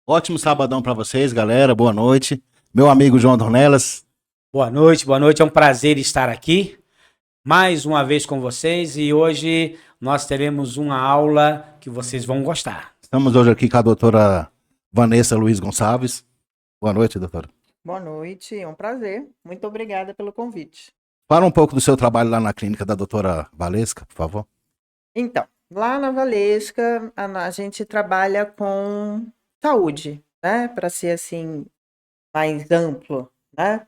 Ótimo sabadão para vocês, galera. Boa noite. Meu amigo João Dornelas. Boa noite, boa noite. É um prazer estar aqui mais uma vez com vocês e hoje nós teremos uma aula que vocês vão gostar. Estamos hoje aqui com a doutora Vanessa Luiz Gonçalves. Boa noite, doutora. Boa noite, é um prazer. Muito obrigada pelo convite. Fala um pouco do seu trabalho lá na clínica da doutora Valesca, por favor. Então, lá na Valesca, a gente trabalha com saúde, né? Para ser assim, mais amplo, né?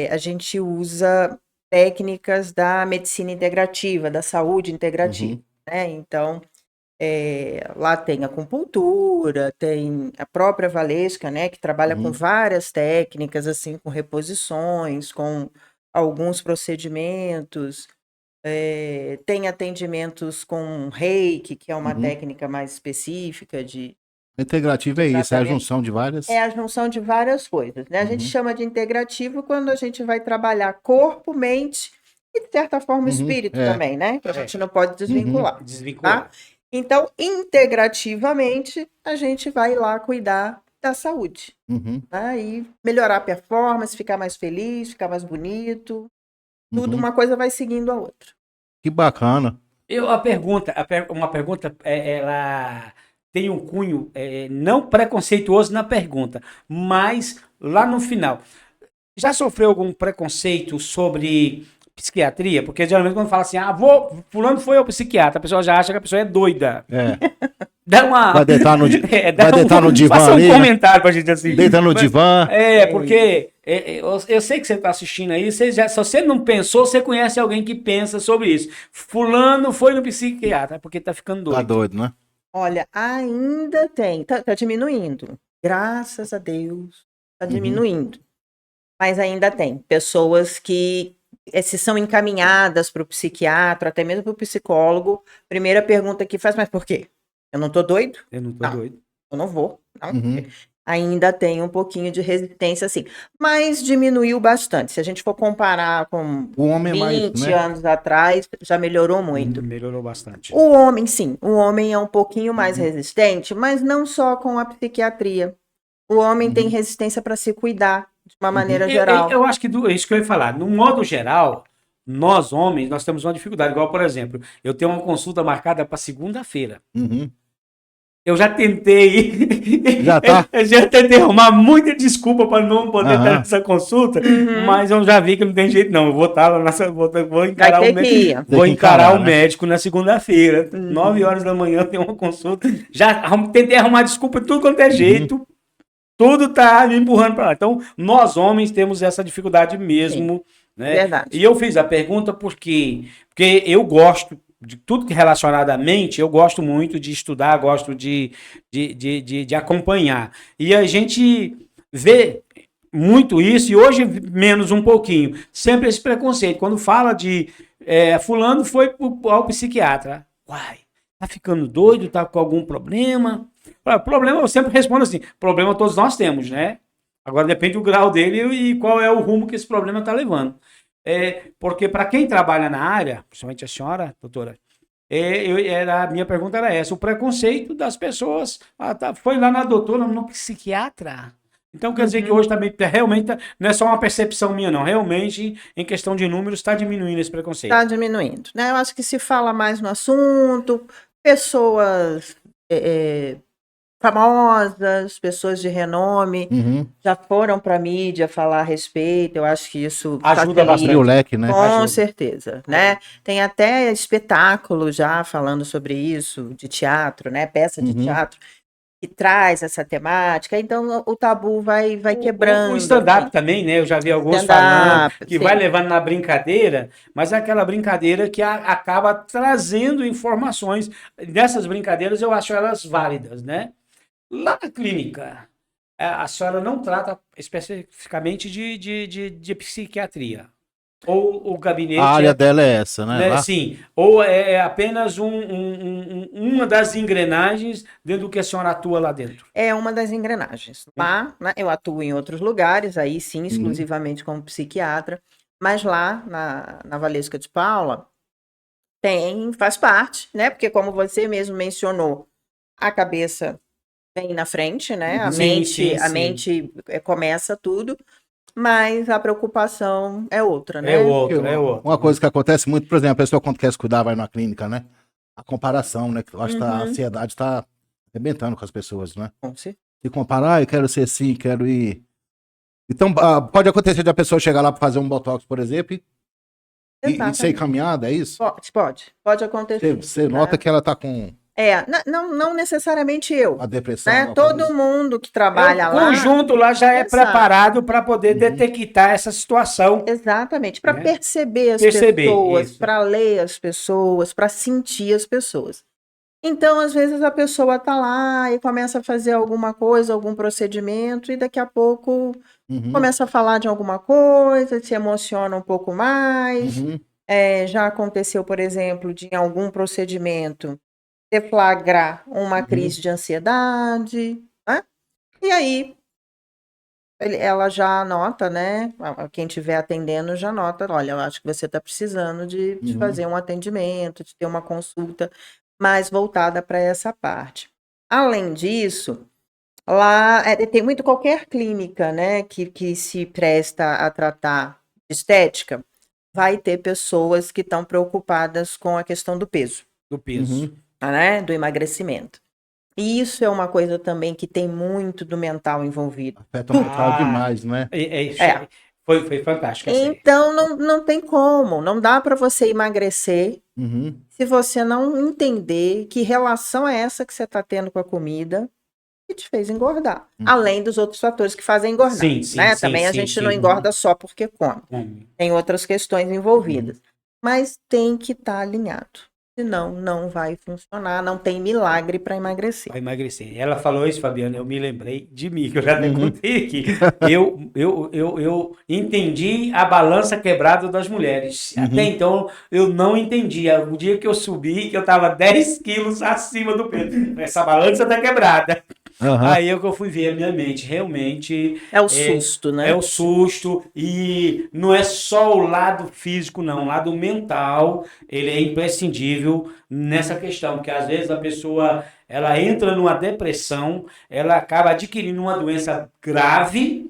A gente usa técnicas da medicina integrativa, da saúde integrativa, né? Então, lá tem acupuntura, tem a própria Valesca, né? Que trabalha com várias técnicas, assim, com reposições, com alguns procedimentos. Tem atendimentos com reiki, que é uma técnica mais específica de Integrativo é isso, é a tratamento. junção de várias. É a junção de várias coisas, né? A gente chama de integrativo quando a gente vai trabalhar corpo, mente e, de certa forma, espírito também, né? Que a gente não pode desvincular. Tá? Então, integrativamente, a gente vai lá cuidar da saúde. Tá? E melhorar a performance, ficar mais feliz, ficar mais bonito. Tudo, uma coisa vai seguindo a outra. Que bacana. Uma pergunta, ela tem um cunho não preconceituoso na pergunta, mas lá no final. Já sofreu algum preconceito sobre psiquiatria? Porque geralmente quando fala assim, fulano foi ao psiquiatra, a pessoa já acha que a pessoa é doida. Dá uma... Vai deitar no, vai deitar no divã faça ali, um comentário pra gente assim. Deita no divã. Porque eu sei que você tá assistindo aí, se você não pensou, você conhece alguém que pensa sobre isso. Fulano foi no psiquiatra, porque tá ficando doido. Tá doido, né? Olha, ainda tem, tá diminuindo. Graças a Deus, tá diminuindo. Mas ainda tem pessoas que se são encaminhadas para o psiquiatra, até mesmo para o psicólogo. Primeira pergunta que faz, mas por quê? Eu não tô doido? Eu não tô doido. Eu não vou. Não. Ainda tem um pouquinho de resistência, assim. Mas diminuiu bastante. Se a gente for comparar com O homem 20 mais, né? anos atrás, já melhorou muito. Melhorou bastante. O homem, sim. O homem é um pouquinho mais resistente, mas não só com a psiquiatria. O homem tem resistência para se cuidar, de uma maneira geral. Eu acho que é isso que eu ia falar. No modo geral, nós homens, nós temos uma dificuldade. Igual, por exemplo, eu tenho uma consulta marcada para segunda-feira. Eu já tentei. Já tá? Eu já tentei arrumar muita desculpa para não poder estar nessa consulta, mas eu já vi que não tem jeito, não. Eu vou estar lá nessa. Vou encarar o médico. Vou encarar o médico na segunda-feira. 9 horas da manhã tem uma consulta. Já tentei arrumar desculpa de tudo quanto é jeito. Tudo tá me empurrando para lá. Então, nós homens temos essa dificuldade mesmo. Né? Verdade. E eu fiz a pergunta porque eu gosto de tudo que é relacionado à mente, eu gosto muito de estudar, gosto de acompanhar. E a gente vê muito isso, e hoje menos um pouquinho. Sempre esse preconceito. Quando fala de fulano foi ao psiquiatra. Uai, tá ficando doido, tá com algum problema? Problema, eu sempre respondo assim, problema todos nós temos, né? Agora depende do grau dele e qual é o rumo que esse problema está levando. Porque para quem trabalha na área, principalmente a senhora, doutora, a minha pergunta era essa, o preconceito das pessoas, foi lá na doutora, no psiquiatra. Então quer dizer que hoje também realmente não é só uma percepção minha, não. Realmente, em questão de números, está diminuindo esse preconceito. Está diminuindo, né? Eu acho que se fala mais no assunto, pessoas famosas, pessoas de renome, já foram para a mídia falar a respeito. Eu acho que isso ajuda bastante o leque, né? Com certeza, né? Tem até espetáculo já falando sobre isso, de teatro, né? Peça de teatro que traz essa temática. Então o tabu vai quebrando. O stand-up também, né? Eu já vi alguns falando que vai levando na brincadeira, mas é aquela brincadeira que acaba trazendo informações. Dessas brincadeiras eu acho elas válidas, né? Lá na clínica, a senhora não trata especificamente de psiquiatria. Ou o gabinete... A área dela é essa, né? Sim, ou é apenas uma das engrenagens dentro do que a senhora atua lá dentro. É uma das engrenagens. Lá, né, eu atuo em outros lugares, aí sim, exclusivamente como psiquiatra, mas lá na Valesca de Paula faz parte, né? Porque como você mesmo mencionou, a cabeça vem na frente, né? A Sim, mente, sim, a sim. mente começa tudo, mas a preocupação é outra, né? É Porque outro, é outro. uma coisa que acontece muito, por exemplo, a pessoa quando quer se cuidar vai na clínica, né? A comparação, né? Que eu acho que a ansiedade está arrebentando com as pessoas, né? Com certeza. Se comparar, eu quero ser assim, quero ir. Então, pode acontecer de a pessoa chegar lá para fazer um botox, por exemplo, e ser Exatamente. encaminhada, é isso? Pode acontecer. Você nota que ela tá com Não necessariamente eu, a depressão, né? alguma coisa Todo assim. mundo que O trabalha lá, conjunto lá já é Exato. preparado para poder detectar essa situação. exatamente, para Né? perceber as Perceber, pessoas, isso. para ler as pessoas, para sentir as pessoas. Então, às vezes a pessoa tá lá e começa a fazer alguma coisa, algum procedimento, e daqui a pouco Uhum, começa a falar de alguma coisa, se emociona um pouco mais. uhum, Já aconteceu, por exemplo, de em algum procedimento deflagrar uma crise de ansiedade, né? E aí ela já anota, né? Quem estiver atendendo já anota, olha, eu acho que você está precisando de uhum. fazer um atendimento, de ter uma consulta mais voltada para essa parte. Além disso, lá tem muito qualquer clínica, né, que se presta a tratar de estética, vai ter pessoas que estão preocupadas com a questão do peso, Do peso. Uhum. né, do emagrecimento. E isso é uma coisa também que tem muito do mental envolvido. Afeta o mental Ah, demais, né? isso É. aí. Foi fantástico essa aí. Então não tem como, não dá para você emagrecer Uhum. se você não entender que relação é essa que você está tendo com a comida que te fez engordar. Além dos outros fatores que fazem engordar. Sim, sim, né? sim, Também a sim, gente sim. não engorda só porque come. Tem outras questões envolvidas. Mas tem que estar alinhado. Senão, não vai funcionar. Não tem milagre para emagrecer. Para emagrecer. Ela falou isso, Fabiana, eu me lembrei de mim, que eu já até Uhum. contei aqui. Eu entendi a balança quebrada das mulheres. Até então, eu não entendia. O dia que eu subi, que eu estava 10 quilos acima do peso. Essa balança está quebrada. Aham. Aí é que eu fui ver a minha mente. Realmente É o susto, né? é o susto. E não é só o lado físico, não. O lado mental, ele é imprescindível nessa questão. Porque às vezes a pessoa ela entra numa depressão, ela acaba adquirindo uma doença grave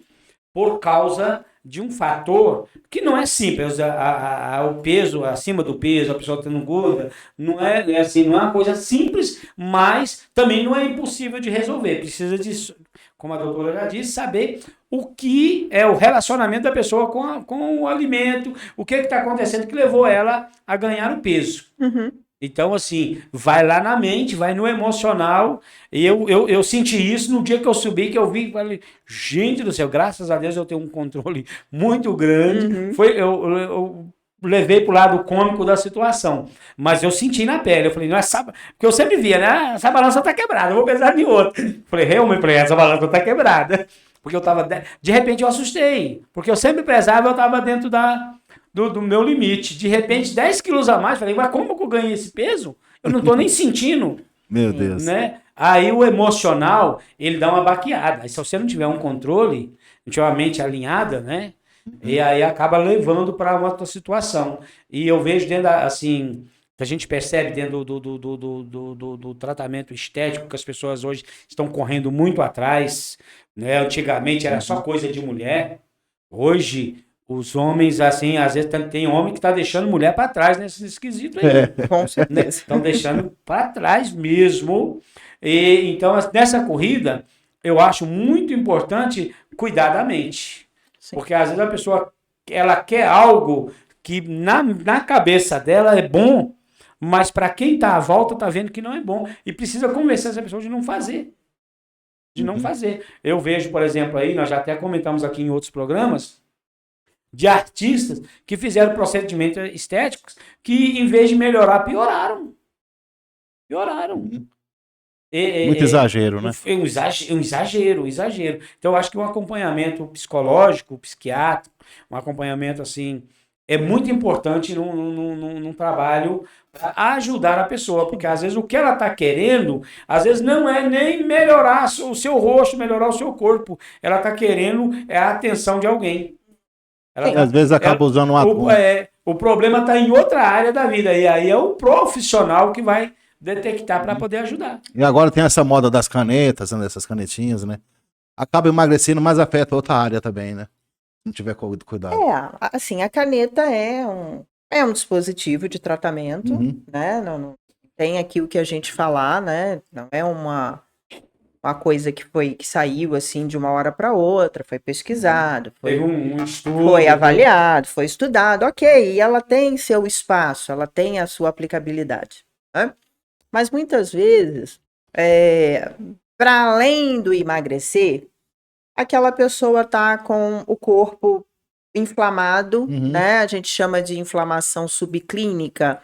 por causa de um fator que não é simples. O peso, acima do peso, a pessoa tendo gorda, não é assim, não é uma coisa simples, mas também não é impossível de resolver. Precisa de, como a doutora já disse, saber o que é o relacionamento da pessoa com o alimento, o que está acontecendo que levou ela a ganhar o peso. Uhum. Então, assim, vai lá na mente, vai no emocional. E eu senti isso no dia que eu subi, que eu vi, falei, gente do céu, graças a Deus eu tenho um controle muito grande. Eu levei pro lado cômico da situação. Mas eu senti na pele. Eu falei, não, porque eu sempre via, né? Essa balança tá quebrada, eu vou pesar de outra. Falei, realmente, essa balança tá quebrada. Porque eu tava. De repente eu assustei. Porque eu sempre pesava, eu tava dentro do meu limite. De repente, 10 quilos a mais. Falei, mas como que eu ganhei esse peso? Eu não tô nem sentindo. Meu Deus. Né? Aí o emocional, ele dá uma baqueada. Aí, se você não tiver um controle, não tiver uma mente alinhada, né? E aí acaba levando para uma outra situação. E eu vejo dentro, assim, que a gente percebe dentro do tratamento estético, que as pessoas hoje estão correndo muito atrás. Né? Antigamente era só coisa de mulher. Hoje, os homens, assim, às vezes tem homem que está deixando mulher para trás nesse esquisito aí. Com certeza. Estão deixando para trás mesmo. E, então, nessa corrida, eu acho muito importante cuidar da mente. Sim. Porque às vezes a pessoa ela quer algo que na cabeça dela é bom, mas para quem está à volta está vendo que não é bom. E precisa convencer essa pessoa de não fazer. De não fazer. Eu vejo, por exemplo, aí, nós já até comentamos aqui em outros programas, de artistas que fizeram procedimentos estéticos que, em vez de melhorar, pioraram. Muito exagero, né? Um exagero. Então, eu acho que um acompanhamento psicológico, psiquiátrico, um acompanhamento assim, é muito importante num trabalho para ajudar a pessoa, porque às vezes o que ela está querendo, às vezes não é nem melhorar o seu rosto, melhorar o seu corpo, ela está querendo a atenção de alguém. Às vezes acaba usando um atum. O problema está em outra área da vida, e aí é o profissional que vai detectar para poder ajudar. E agora tem essa moda das canetas, né, dessas canetinhas, né? Acaba emagrecendo, mas afeta outra área também, né? Se não tiver cuidado. Assim, a caneta é um dispositivo de tratamento, Uhum. né? Não tem aqui o que a gente falar, né? Não é uma coisa que saiu assim de uma hora para outra, foi pesquisado, Teve foi, um estudo. foi avaliado, foi estudado, ok, e ela tem seu espaço, ela tem a sua aplicabilidade, né? Mas muitas vezes, para além do emagrecer, aquela pessoa está com o corpo inflamado, Uhum. né? A gente chama de inflamação subclínica.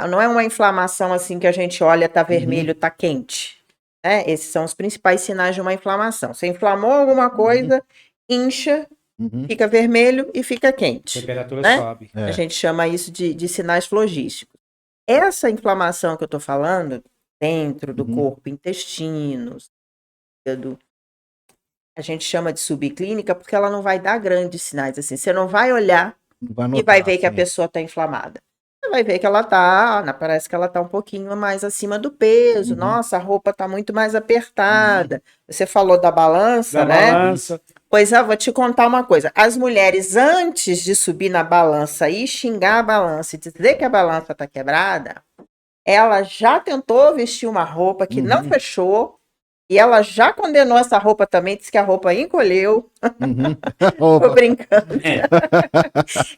Não é uma inflamação assim que a gente olha, tá vermelho, tá quente. Né? Esses são os principais sinais de uma inflamação. Você inflamou alguma coisa, incha, Uhum. fica vermelho e fica A quente. temperatura Né? sobe. A gente chama isso de sinais flogísticos. Essa inflamação que eu tô falando, dentro do Uhum. corpo, intestinos, fígado, a gente chama de subclínica porque ela não vai dar grandes sinais assim. Você não vai olhar Vai e notar, vai ver que a sim. pessoa está inflamada. Você vai ver que ela parece que ela tá um pouquinho mais acima do peso. Uhum. Nossa, a roupa tá muito mais apertada. Você falou da balança, Da né? balança. Pois vou te contar uma coisa. As mulheres, antes de subir na balança e xingar a balança e dizer que a balança tá quebrada, ela já tentou vestir uma roupa que não Uhum. fechou. E ela já condenou essa roupa também, disse que a roupa encolheu. Uhum. Tô Opa. brincando. É.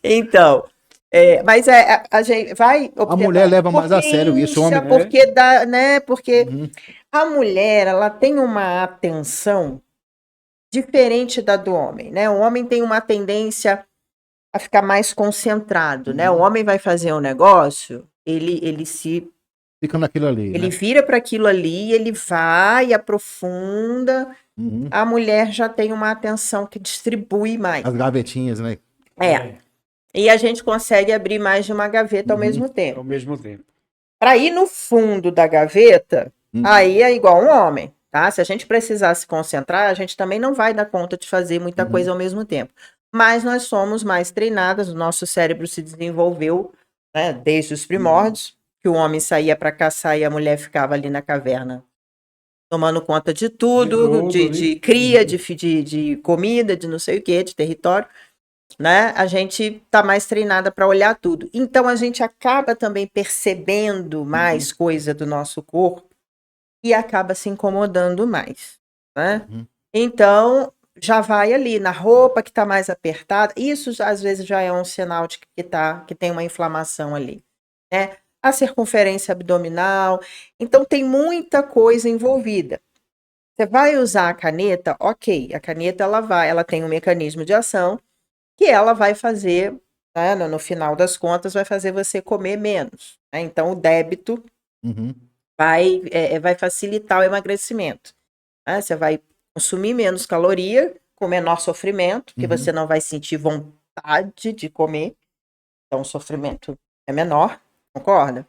Então, mas a gente vai A mulher leva mais a porque sério isso, o homem. incha, porque dá, né? Porque Uhum. a mulher, ela tem uma atenção diferente da do homem, né? O homem tem uma tendência a ficar mais concentrado, né? O homem vai fazer um negócio, Fica naquilo ali, ele né? vira para aquilo ali, ele vai, aprofunda. Uhum. A mulher já tem uma atenção que distribui mais. As gavetinhas, né? E a gente consegue abrir mais de uma gaveta ao Uhum. mesmo tempo. Ao mesmo tempo. Para ir no fundo da gaveta, Uhum. aí é igual um homem, tá? Se a gente precisar se concentrar, a gente também não vai dar conta de fazer muita Uhum. coisa ao mesmo tempo. Mas nós somos mais treinadas, o nosso cérebro se desenvolveu, né, desde os primórdios, que o homem saía para caçar e a mulher ficava ali na caverna, tomando conta de tudo, De de cria, de comida, de não sei o que, de território. Né? A gente tá mais treinada para olhar tudo. Então a gente acaba também percebendo mais coisa do nosso corpo e acaba se incomodando mais, né? Uhum. Então já vai ali na roupa que tá mais apertada. Isso às vezes já é um sinal de que tem uma inflamação ali, né? A circunferência abdominal. Então tem muita coisa envolvida. Você vai usar a caneta, ok? A caneta ela tem um mecanismo de ação que ela vai fazer, né, no final das contas, vai fazer você comer menos. Né? Então, o débito Uhum. vai facilitar o emagrecimento. Né? Você vai consumir menos caloria, com menor sofrimento, porque Uhum. você não vai sentir vontade de comer. Então, o sofrimento é menor, concorda?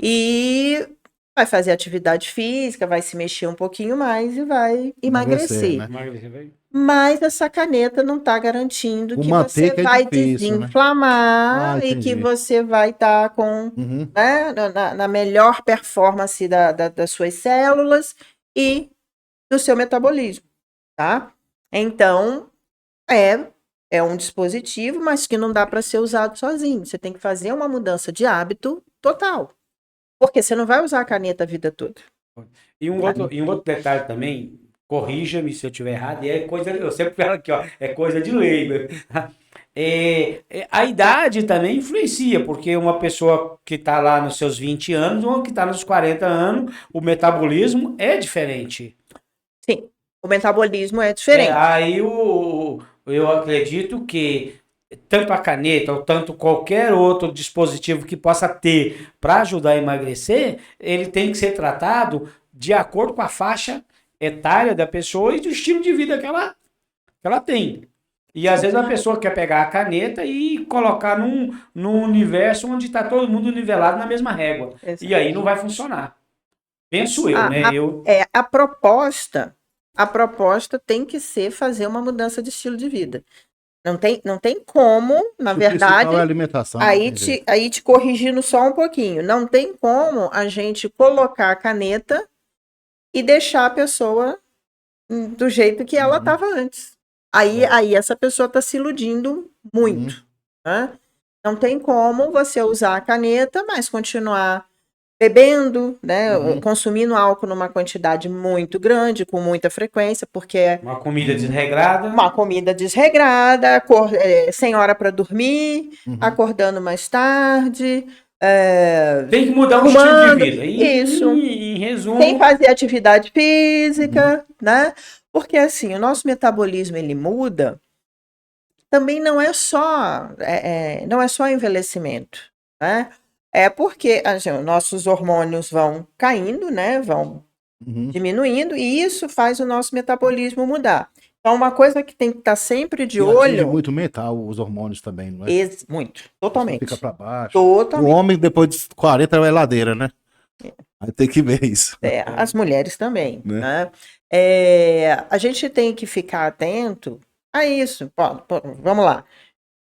E vai fazer atividade física, vai se mexer um pouquinho mais e vai emagrecer. né? Mas essa caneta não está garantindo O que manter você que é vai difícil, né? desinflamar Ah, e que entendi. você vai estar com, Uhum. né, na melhor performance das suas células e do seu metabolismo, tá? Então, é um dispositivo, mas que não dá para ser usado sozinho. Você tem que fazer uma mudança de hábito total. Porque você não vai usar a caneta a vida toda. E um outro detalhe também, corrija-me se eu estiver errado, e é coisa, eu sempre falo aqui, ó, é coisa de leigo. A idade também influencia, porque uma pessoa que está lá nos seus 20 anos, ou que está nos 40 anos, o metabolismo é diferente. Sim, o metabolismo é diferente. Aí eu acredito que tanto a caneta ou tanto qualquer outro dispositivo que possa ter para ajudar a emagrecer, ele tem que ser tratado de acordo com a faixa etária da pessoa e do estilo de vida que ela tem. E às vezes a pessoa quer pegar a caneta e colocar num universo onde está todo mundo nivelado na mesma régua. E aí não vai funcionar. Penso eu, né? A proposta tem que ser fazer uma mudança de estilo de vida. Não tem como, na O principal verdade, é a alimentação. não tem jeito. aí te corrigindo só um pouquinho, não tem como a gente colocar a caneta e deixar a pessoa do jeito que ela Uhum. estava antes. Aí essa pessoa está se iludindo muito, Uhum. né? Não tem como você usar a caneta, mas continuar bebendo, né? Uhum. Consumindo álcool numa quantidade muito grande, com muita frequência, porque é Uma comida desregrada. uma comida desregrada, sem hora para dormir, Uhum. acordando mais tarde, Tem que mudar o estilo de fumando, vida. isso, Em resumo, sem fazer atividade física, né? Porque assim, o nosso metabolismo ele muda, também não é só envelhecimento, né? É porque assim, os nossos hormônios vão caindo, né? Vão Uhum. diminuindo, e isso faz o nosso metabolismo mudar. Então, uma coisa que tem que estar sempre de E atinge olho. muito mental os hormônios também, não é? Muito, Fica totalmente. pra baixo. O Totalmente. homem, depois de 40, é ladeira, né? Aí tem que ver isso. As mulheres também, Né? né? A gente tem que ficar atento a isso. Vamos lá.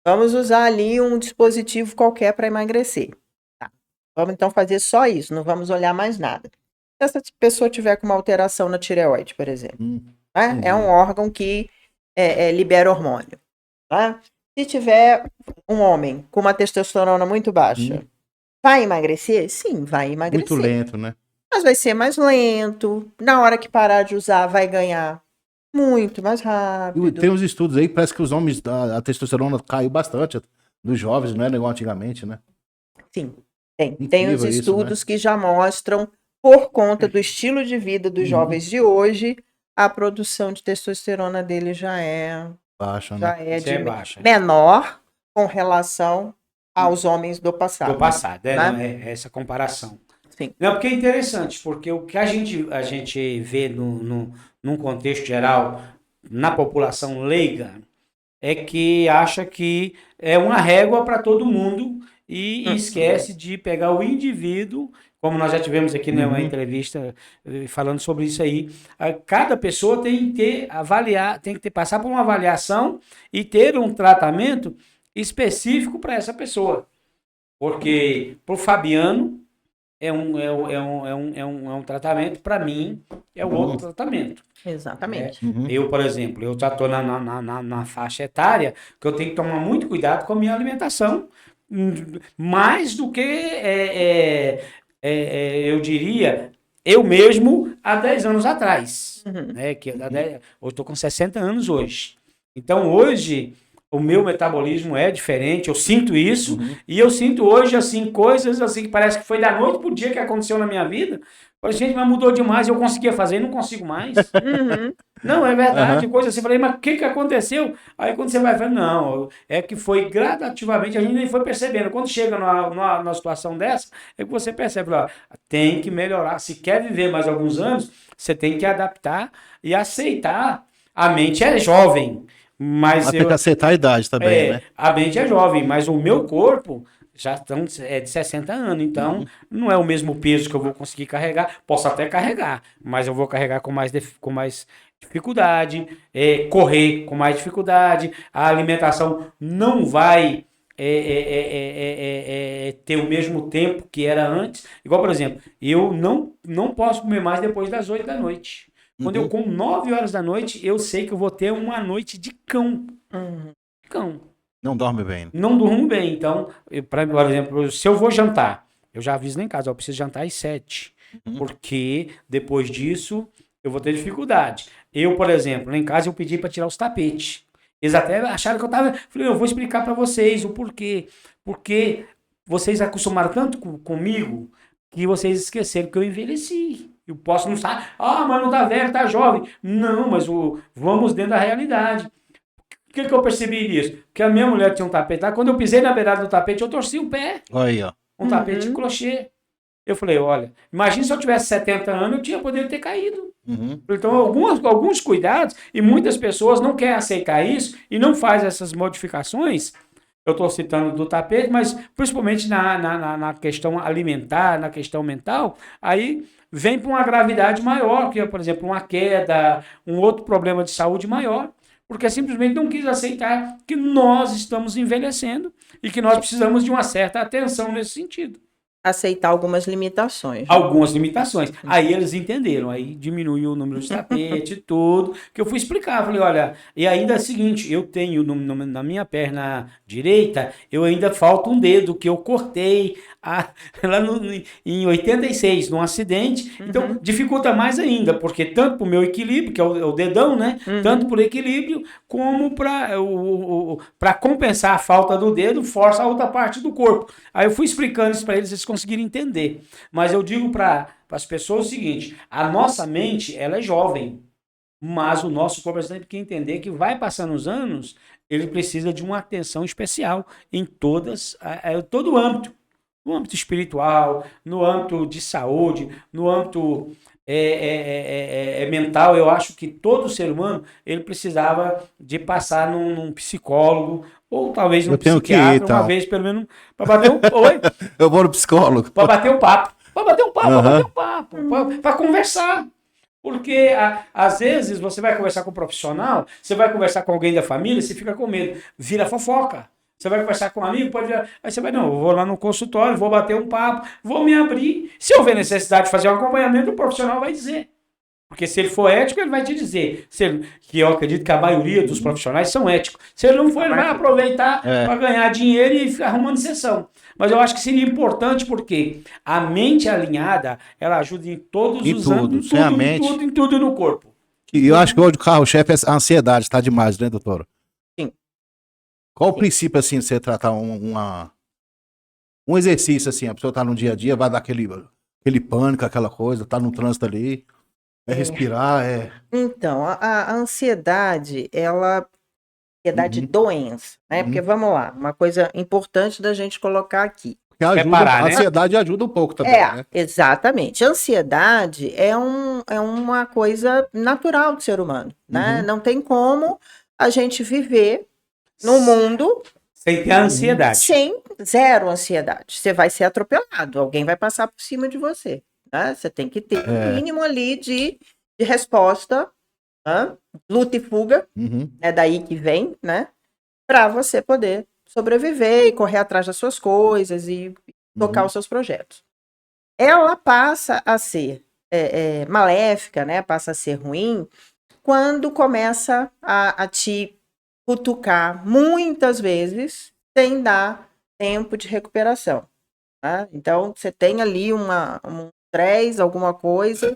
Vamos usar ali um dispositivo qualquer para emagrecer. Tá. Vamos então fazer só isso, não vamos olhar mais nada. Se essa pessoa tiver com uma alteração na tireoide, por exemplo, né? É um órgão que libera hormônio. Tá? Se tiver um homem com uma testosterona muito baixa, vai emagrecer? Sim, vai emagrecer. Muito lento, né? Mas vai ser mais lento. Na hora que parar de usar, vai ganhar muito mais E rápido. tem uns estudos aí, parece que os homens, a testosterona caiu bastante nos jovens, não é igual antigamente, né? Sim, tem. Tem Incrível os isso, estudos que já mostram, por conta do estilo de vida dos Uhum. jovens de hoje, a produção de testosterona dele já é Baixa, já né? é Isso de é baixa. menor com relação aos homens do passado. Do passado, né? não, é essa comparação. Sim. Não, porque é interessante, porque o que a gente vê num contexto geral, na população leiga, é que acha que é uma régua para todo mundo e esquece de pegar o indivíduo, como nós já tivemos aqui numa entrevista falando sobre isso aí. Cada pessoa tem que passar por uma avaliação e ter um tratamento específico para essa pessoa. Porque para o Fabiano é um tratamento, para mim é o outro tratamento. Exatamente. Eu, por exemplo, eu já estou na faixa etária que eu tenho que tomar muito cuidado com a minha alimentação, mais do que, eu diria, eu mesmo há 10 anos atrás. Né, eu estou com 60 anos hoje. Então, hoje, o meu metabolismo é diferente, eu sinto isso, e eu sinto hoje, assim, coisas assim que parece que foi da noite pro dia que aconteceu na minha vida. Falei, gente, mas mudou demais, eu conseguia fazer, não consigo mais. Não, é verdade, coisa assim. Falei, mas o que aconteceu? Aí quando você vai falando, não, é que foi gradativamente, a gente nem foi percebendo. Quando chega numa situação dessa, é que você percebe, ó, tem que melhorar. Se quer viver mais alguns anos, você tem que adaptar e aceitar. A mente é jovem, mas tem que aceitar a idade também, né? a mente é jovem, mas o meu corpo já estão de 60 anos, então não é o mesmo peso que eu vou conseguir carregar. Posso até carregar, mas eu vou carregar com mais dificuldade, correr com mais dificuldade, a alimentação não vai ter o mesmo tempo que era antes. Igual, por exemplo, eu não posso comer mais depois das 8 da noite. Quando eu como 9 horas da noite, eu sei que eu vou ter uma noite de cão. Cão. Não dorme bem. Não durmo bem. Então, por exemplo, se eu vou jantar, eu já aviso lá em casa, eu preciso jantar às 7. Porque depois disso, eu vou ter dificuldade. Eu, por exemplo, lá em casa eu pedi para tirar os tapetes. Eles até acharam que eu tava... Falei, eu vou explicar para vocês o porquê. Porque vocês acostumaram tanto comigo que vocês esqueceram que eu envelheci. Eu posso não estar... mas não tá velho, tá jovem. Não, mas vamos dentro da realidade. O que eu percebi nisso? Que a minha mulher tinha um tapete lá. Quando eu pisei na beirada do tapete, eu torci o pé. Olha aí, ó. Um tapete de crochê. Eu falei, olha, imagina se eu tivesse 70 anos, eu poderia ter caído. Então, alguns cuidados, e muitas pessoas não querem aceitar isso e não fazem essas modificações. Eu estou citando do tapete, mas principalmente na questão alimentar, na questão mental, aí vem para uma gravidade maior, que é, por exemplo, uma queda, um outro problema de saúde maior, porque simplesmente não quis aceitar que nós estamos envelhecendo e que nós precisamos de uma certa atenção nesse sentido. Aceitar algumas limitações. Né? Algumas limitações. Aí eles entenderam, aí diminuiu o número de tapete e tudo, que eu fui explicar, falei, olha, e ainda é o seguinte, eu tenho na minha perna direita, eu ainda falta um dedo que eu cortei lá em 86, num acidente, então dificulta mais ainda, porque tanto para o meu equilíbrio, que é o dedão, né, tanto por equilíbrio, como para compensar a falta do dedo, força a outra parte do corpo. Aí eu fui explicando isso para eles conseguiram entender. Mas eu digo para as pessoas o seguinte, a nossa mente, ela é jovem, mas o nosso corpo tem que entender que vai passando os anos, ele precisa de uma atenção especial em todo o âmbito. No âmbito espiritual, no âmbito de saúde, no âmbito mental. Eu acho que todo ser humano ele precisava de passar num psicólogo ou talvez num psiquiatra uma vez pelo menos para bater um oi. Eu vou no psicólogo. Para bater um papo, para conversar. Porque às vezes você vai conversar com um profissional, você vai conversar com alguém da família, você fica com medo, vira fofoca. Você vai conversar com um amigo, pode virar. Aí você vai, não, eu vou lá no consultório, vou bater um papo, vou me abrir. Se houver necessidade de fazer um acompanhamento, o profissional vai dizer. Porque se ele for ético, ele vai te dizer. Que eu acredito que a maioria dos profissionais são éticos. Se ele não for, ele vai aproveitar para ganhar dinheiro e ficar arrumando sessão. Mas eu acho que seria importante porque a mente alinhada, ela ajuda em todos os âmbitos, em tudo no corpo. E eu acho que hoje o carro-chefe é a ansiedade, tá demais, né, doutora? Sim. Qual o princípio, assim, de você tratar um exercício, assim, a pessoa tá no dia a dia, vai dar aquele pânico, aquela coisa, tá no trânsito ali, respirar, Então, a ansiedade, ansiedade doença, né? Porque, vamos lá, uma coisa importante da gente colocar aqui. A ansiedade ajuda um pouco também, né? Exatamente. A ansiedade é uma coisa natural do ser humano, né? Não tem como a gente viver no mundo sem ter ansiedade. Sem zero ansiedade. Você vai ser atropelado, alguém vai passar por cima de você. Né? Você tem que ter um mínimo ali de resposta, né? Luta e fuga, é daí que vem, né? Para você poder sobreviver e correr atrás das suas coisas e tocar os seus projetos. Ela passa a ser maléfica, né? Passa a ser ruim quando começa a te cutucar muitas vezes sem dar tempo de recuperação. Tá? Então, você tem ali um estresse, alguma coisa,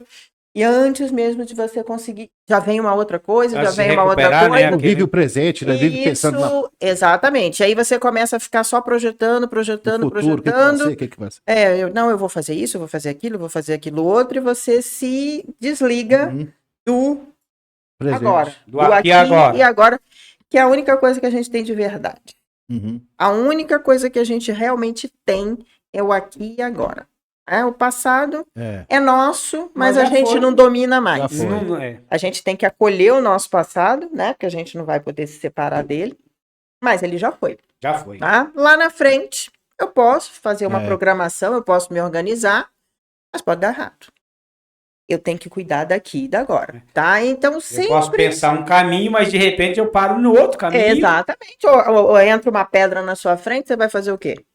e antes mesmo de você conseguir, já vem uma outra coisa, já vem uma outra coisa. Né? Vive o presente, né? Vive pensando na... Exatamente. Aí você começa a ficar só projetando. Eu vou fazer isso, eu vou fazer aquilo, eu vou fazer aquilo outro, e você se desliga do presente. Agora. Do aqui e agora. Que é a única coisa que a gente tem de verdade. A única coisa que a gente realmente tem é o aqui e agora. O passado é nosso, mas a gente não domina mais. A gente tem que acolher o nosso passado, né? Porque a gente não vai poder se separar dele. Mas ele já foi. Já foi. Tá? Lá na frente, eu posso fazer uma programação, eu posso me organizar, mas pode dar errado. Eu tenho que cuidar daqui e da agora, tá? Então, sempre... Eu posso pensar um caminho, mas de repente eu paro no outro caminho. Exatamente. Ou entra uma pedra na sua frente, você vai fazer o quê?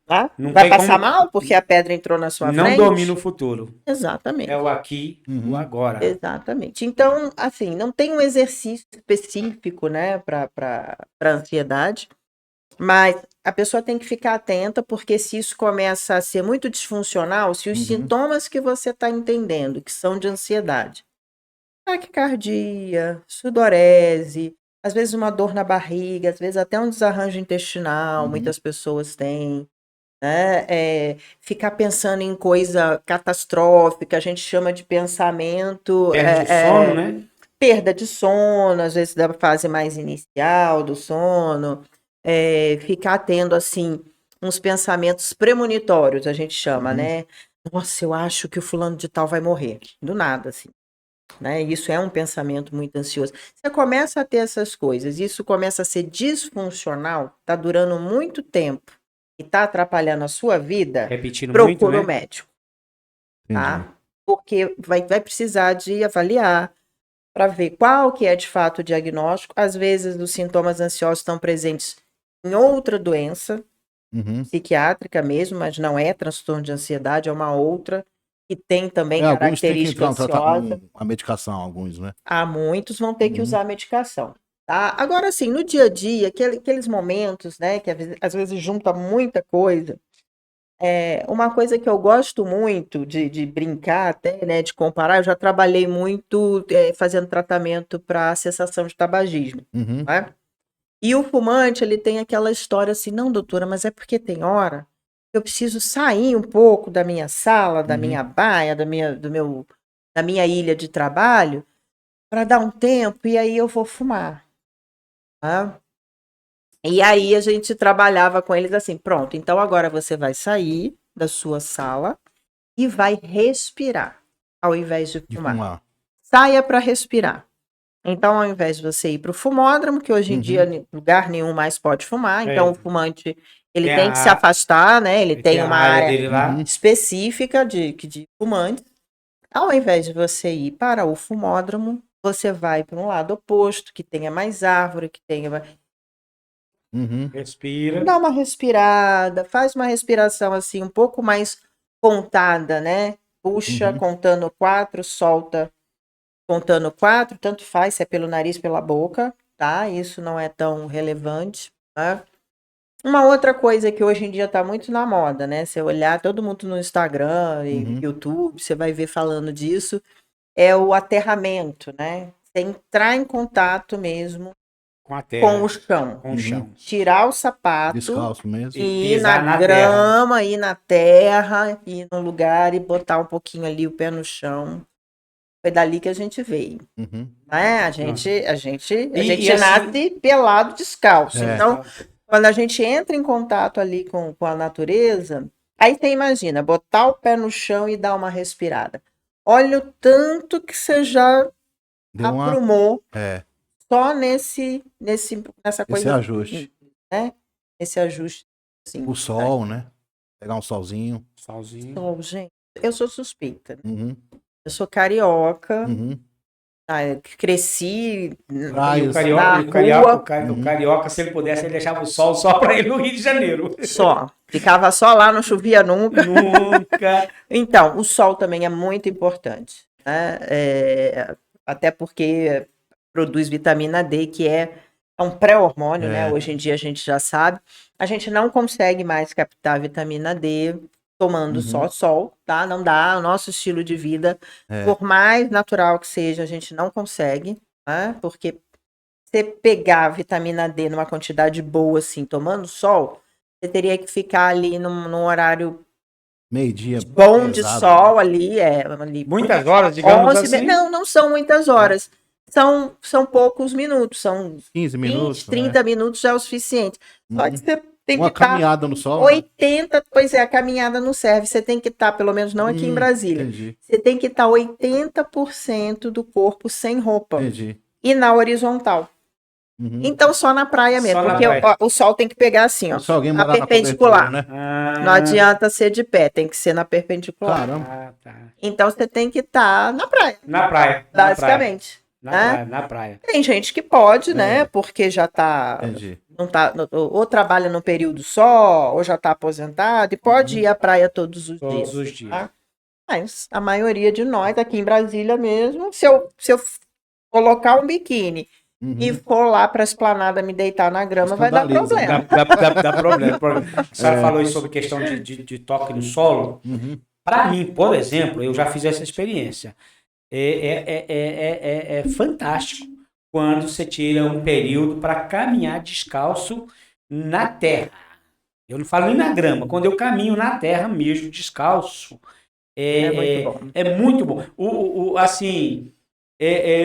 Tá? Vai passar mal porque a pedra entrou na sua frente? Não domina o futuro. Exatamente. É o aqui, o agora. Exatamente. Então, assim, não tem um exercício específico, né, para ansiedade, mas a pessoa tem que ficar atenta, porque se isso começa a ser muito disfuncional, se os sintomas que você está entendendo, que são de ansiedade, taquicardia, sudorese, às vezes uma dor na barriga, às vezes até um desarranjo intestinal, muitas pessoas têm, né? Ficar pensando em coisa catastrófica, a gente chama de pensamento... Perda de sono, né? Perda de sono, às vezes da fase mais inicial do sono... ficar tendo, assim, uns pensamentos premonitórios, a gente chama, né? Nossa, eu acho que o fulano de tal vai morrer. Do nada, assim. Né? Isso é um pensamento muito ansioso. Você começa a ter essas coisas, isso começa a ser disfuncional, tá durando muito tempo e tá atrapalhando a sua vida, procura o médico. Tá? Porque vai precisar de avaliar, para ver qual que é de fato o diagnóstico. Às vezes os sintomas ansiosos estão presentes em outra doença Uhum. psiquiátrica mesmo, mas não é transtorno de ansiedade, é uma outra que tem também Alguns têm que característica entrar ansiosa. a medicação, alguns, né? Há muitos vão ter que Uhum. usar a medicação, tá? Agora, assim, no dia a dia, aqueles momentos, né, que às vezes junta muita coisa, uma coisa que eu gosto muito de brincar até, né, de comparar, eu já trabalhei muito fazendo tratamento para cessação de tabagismo, Uhum. né? E o fumante, ele tem aquela história assim, não, doutora, mas é porque tem hora que eu preciso sair um pouco da minha sala, da Uhum. minha baia, da minha ilha de trabalho, para dar um tempo e aí eu vou fumar. Tá? E aí a gente trabalhava com eles assim, pronto, então agora você vai sair da sua sala e vai respirar, ao invés de De fumar. fumar. Saia para respirar. Então, ao invés de você ir para o fumódromo, que hoje em Uhum. dia lugar nenhum mais pode fumar, então É. o fumante ele Tem tem que se afastar, né? Ele tem a uma área área dele lá. Uhum. específica de fumantes. Ao invés de você ir para o fumódromo, você vai para um lado oposto, que tenha mais árvore, que tenha. Uhum. Respira. Dá uma respirada, faz uma respiração assim um pouco mais contada, né? Puxa, Uhum. contando 4, solta, contando 4, tanto faz se é pelo nariz, pela boca, tá? Isso não é tão relevante, tá? Uma outra coisa que hoje em dia tá muito na moda, né? Você olhar todo mundo no Instagram e Uhum. YouTube, você vai ver falando disso, é o aterramento, né? Você entrar em contato mesmo Com a com terra. o chão. Com o chão. Tirar o sapato Descalço mesmo. E e ir na pisar na terra. grama, ir na terra, ir no lugar e botar um pouquinho ali o pé no chão. Foi dali que a gente veio, Uhum. né? A gente E assim- nasce pelado, descalço. É. Então, quando a gente entra em contato ali com a natureza, aí você imagina, botar o pé no chão e dar uma respirada. Olha o tanto que você já Deu uma. aprumou É. só nessa Esse coisa, ajuste. né? Esse ajuste, assim. O sol, né? Pegar um solzinho. Solzinho. Então, gente, eu sou suspeita, né? Uhum. Eu sou carioca, Uhum. eu cresci E o Praias. carioca, na o Uhum. carioca, se ele pudesse, ele deixava o sol só para ele no Rio de Janeiro. só. Ficava só lá, não chovia nunca. Nunca. Então, o sol também é muito importante, né? Até porque produz vitamina D, que é um pré-hormônio, né? É. Hoje em dia a gente já sabe. A gente não consegue mais captar vitamina D tomando Uhum. só sol, tá? Não dá. O nosso estilo de vida, É. por mais natural que seja, a gente não consegue, né? Porque você pegar a vitamina D numa quantidade boa, assim, tomando sol, você teria que ficar ali num horário Meio-dia. bom de pesado, sol né? ali Muitas horas, digamos 11, assim. não são muitas horas. São poucos minutos, são 15 minutos. 20, 30 minutos já é o suficiente. Só que Uhum. você tem que Uma estar caminhada no sol. 80, pois é, a caminhada não serve. Você tem que estar, pelo menos não aqui em Brasília, Entendi. você tem que estar 80% do corpo sem roupa Entendi. e na horizontal. Uhum. Então só na praia mesmo, Só na porque praia. ó, o sol tem que pegar assim, ó, Se alguém a morar na perpendicular. cobertura, né? Ah, Não adianta ser de pé, tem que ser na perpendicular. Caramba. Ah, tá. Então você tem que estar na praia, Na praia. basicamente. Na né? praia. Na praia. Tem gente que pode, É. né? Porque já tá, Entendi. não tá, ou trabalha no período só, ou já tá aposentado e pode ir à praia todos os Todos dias. os dias. tá? Mas a maioria de nós aqui em Brasília mesmo, se eu colocar um biquíni Uhum. e for lá para a esplanada me deitar na grama, vai dar Escandaliza, problema. Dá problema. A senhora falou aí sobre questão de toque no solo. Uhum. Para mim, por exemplo, eu já fiz essa experiência. É fantástico quando você tira um período para caminhar descalço na terra. Eu não falo nem na grama, quando eu caminho na terra mesmo, descalço. É muito bom. É muito bom. Assim,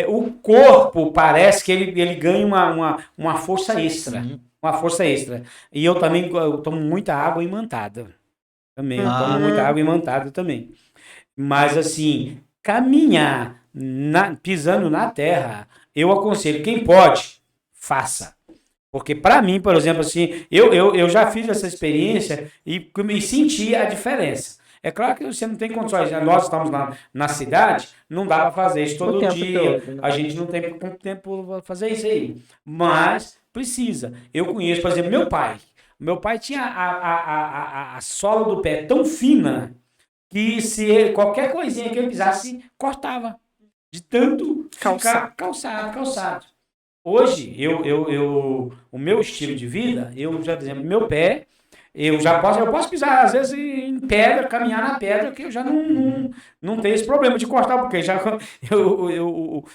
o corpo parece que ele ganha uma força extra. Uhum. Uma força extra. E eu também tomo muita água imantada. Também, eu tomo Uhum. muita água imantada também. Mas assim, caminhar pisando na terra, eu aconselho, quem pode, faça. Porque para mim, por exemplo, assim, eu já fiz essa experiência e senti a diferença. É claro que você não tem condições, né? Nós estamos na cidade, não dá para fazer isso todo dia, todo, né? a gente não tem tempo para fazer isso aí, mas precisa. Eu conheço, por exemplo, meu pai tinha a sola do pé tão fina que se qualquer coisinha que ele pisasse, cortava, de tanto ficar calçado. Hoje, o meu estilo de vida, eu já dizendo, meu pé, eu posso pisar, às vezes, em pedra, caminhar na pedra, que eu já não tenho esse problema de cortar, porque já eu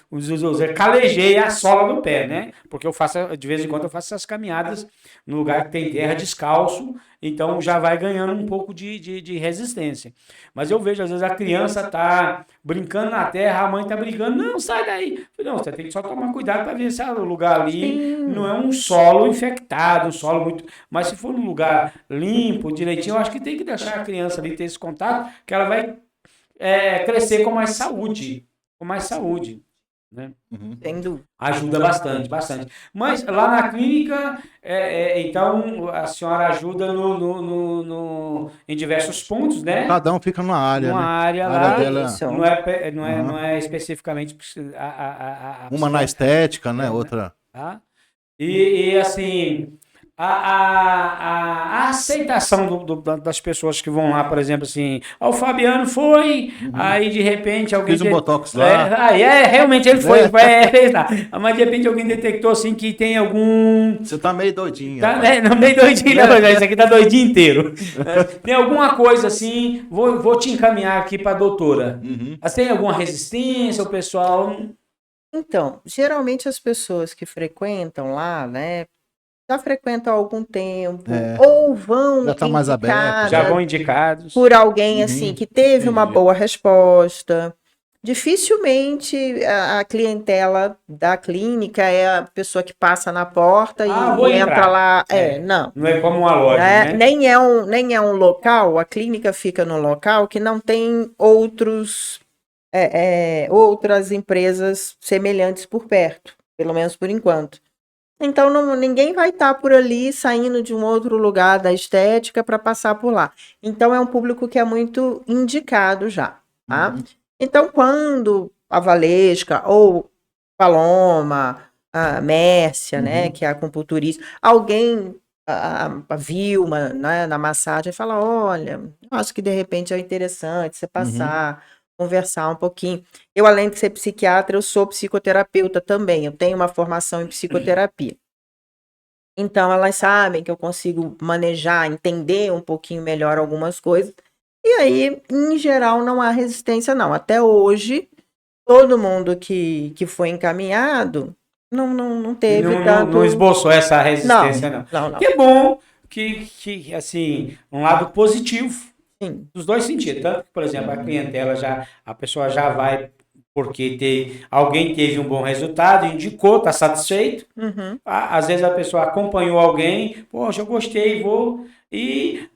calejei a sola do pé, né? Porque eu faço, de vez em quando, eu faço essas caminhadas no lugar que tem terra, descalço, então já vai ganhando um pouco de resistência. Mas eu vejo, às vezes, a criança tá brincando na terra, a mãe tá brincando, não, sai daí. Não, você tem que só tomar cuidado para ver se o lugar ali não é um solo infectado, um solo muito... Mas se for um lugar limpo, direitinho, eu acho que tem que deixar a criança ali ter esse contato, que ela vai crescer com mais saúde. Né? Sem dúvida. Ajuda bastante. Mas lá na clínica, então a senhora ajuda em diversos pontos, né? Cada um fica numa área, Uma né? área A lá, área dela- Isso. não é especificamente Uma na estética, né? Outra. tá? E assim, a aceitação das pessoas que vão lá, por exemplo, assim, o Fabiano foi, aí de repente alguém... Fiz um botox lá. Realmente ele foi, fez lá. Mas de repente alguém detectou assim que tem algum... Você tá meio doidinho. Tá, rapaz. não, meio doidinho, não, isso aqui tá doidinho inteiro. Tem alguma coisa assim, vou te encaminhar aqui pra doutora. Mas tem alguma resistência, o pessoal... Então, geralmente as pessoas que frequentam lá, né, já frequentam há algum tempo, ou vão Já tá mais aberto, indicadas Já vão indicados. por alguém assim que teve uma entendi. boa resposta. Dificilmente a clientela da clínica é a pessoa que passa na porta Vou e entra entrar. lá. Não. Não é como uma loja, né? Nem é um local, a clínica fica num local que não tem outras empresas semelhantes por perto, pelo menos por enquanto. Então ninguém vai estar por ali saindo de um outro lugar da estética para passar por lá. Então é um público que é muito indicado já, tá? Então quando a Valesca ou Paloma, a Mércia, né, que é a acupunturista, alguém, a Vilma, né, na massagem, fala, olha, eu acho que de repente é interessante você passar, conversar um pouquinho. Eu, além de ser psiquiatra, eu sou psicoterapeuta também, eu tenho uma formação em psicoterapia. Então, elas sabem que eu consigo manejar, entender um pouquinho melhor algumas coisas, e aí, em geral, não há resistência, não. Até hoje, todo mundo que foi encaminhado não teve tanto... Não esboçou essa resistência, não. Que é bom que, assim, um lado positivo, Sim. dos dois sentidos. Tanto que, por exemplo, a clientela a pessoa já vai porque alguém teve um bom resultado, indicou, está satisfeito. Às vezes a pessoa acompanhou alguém, poxa, eu gostei, vou... E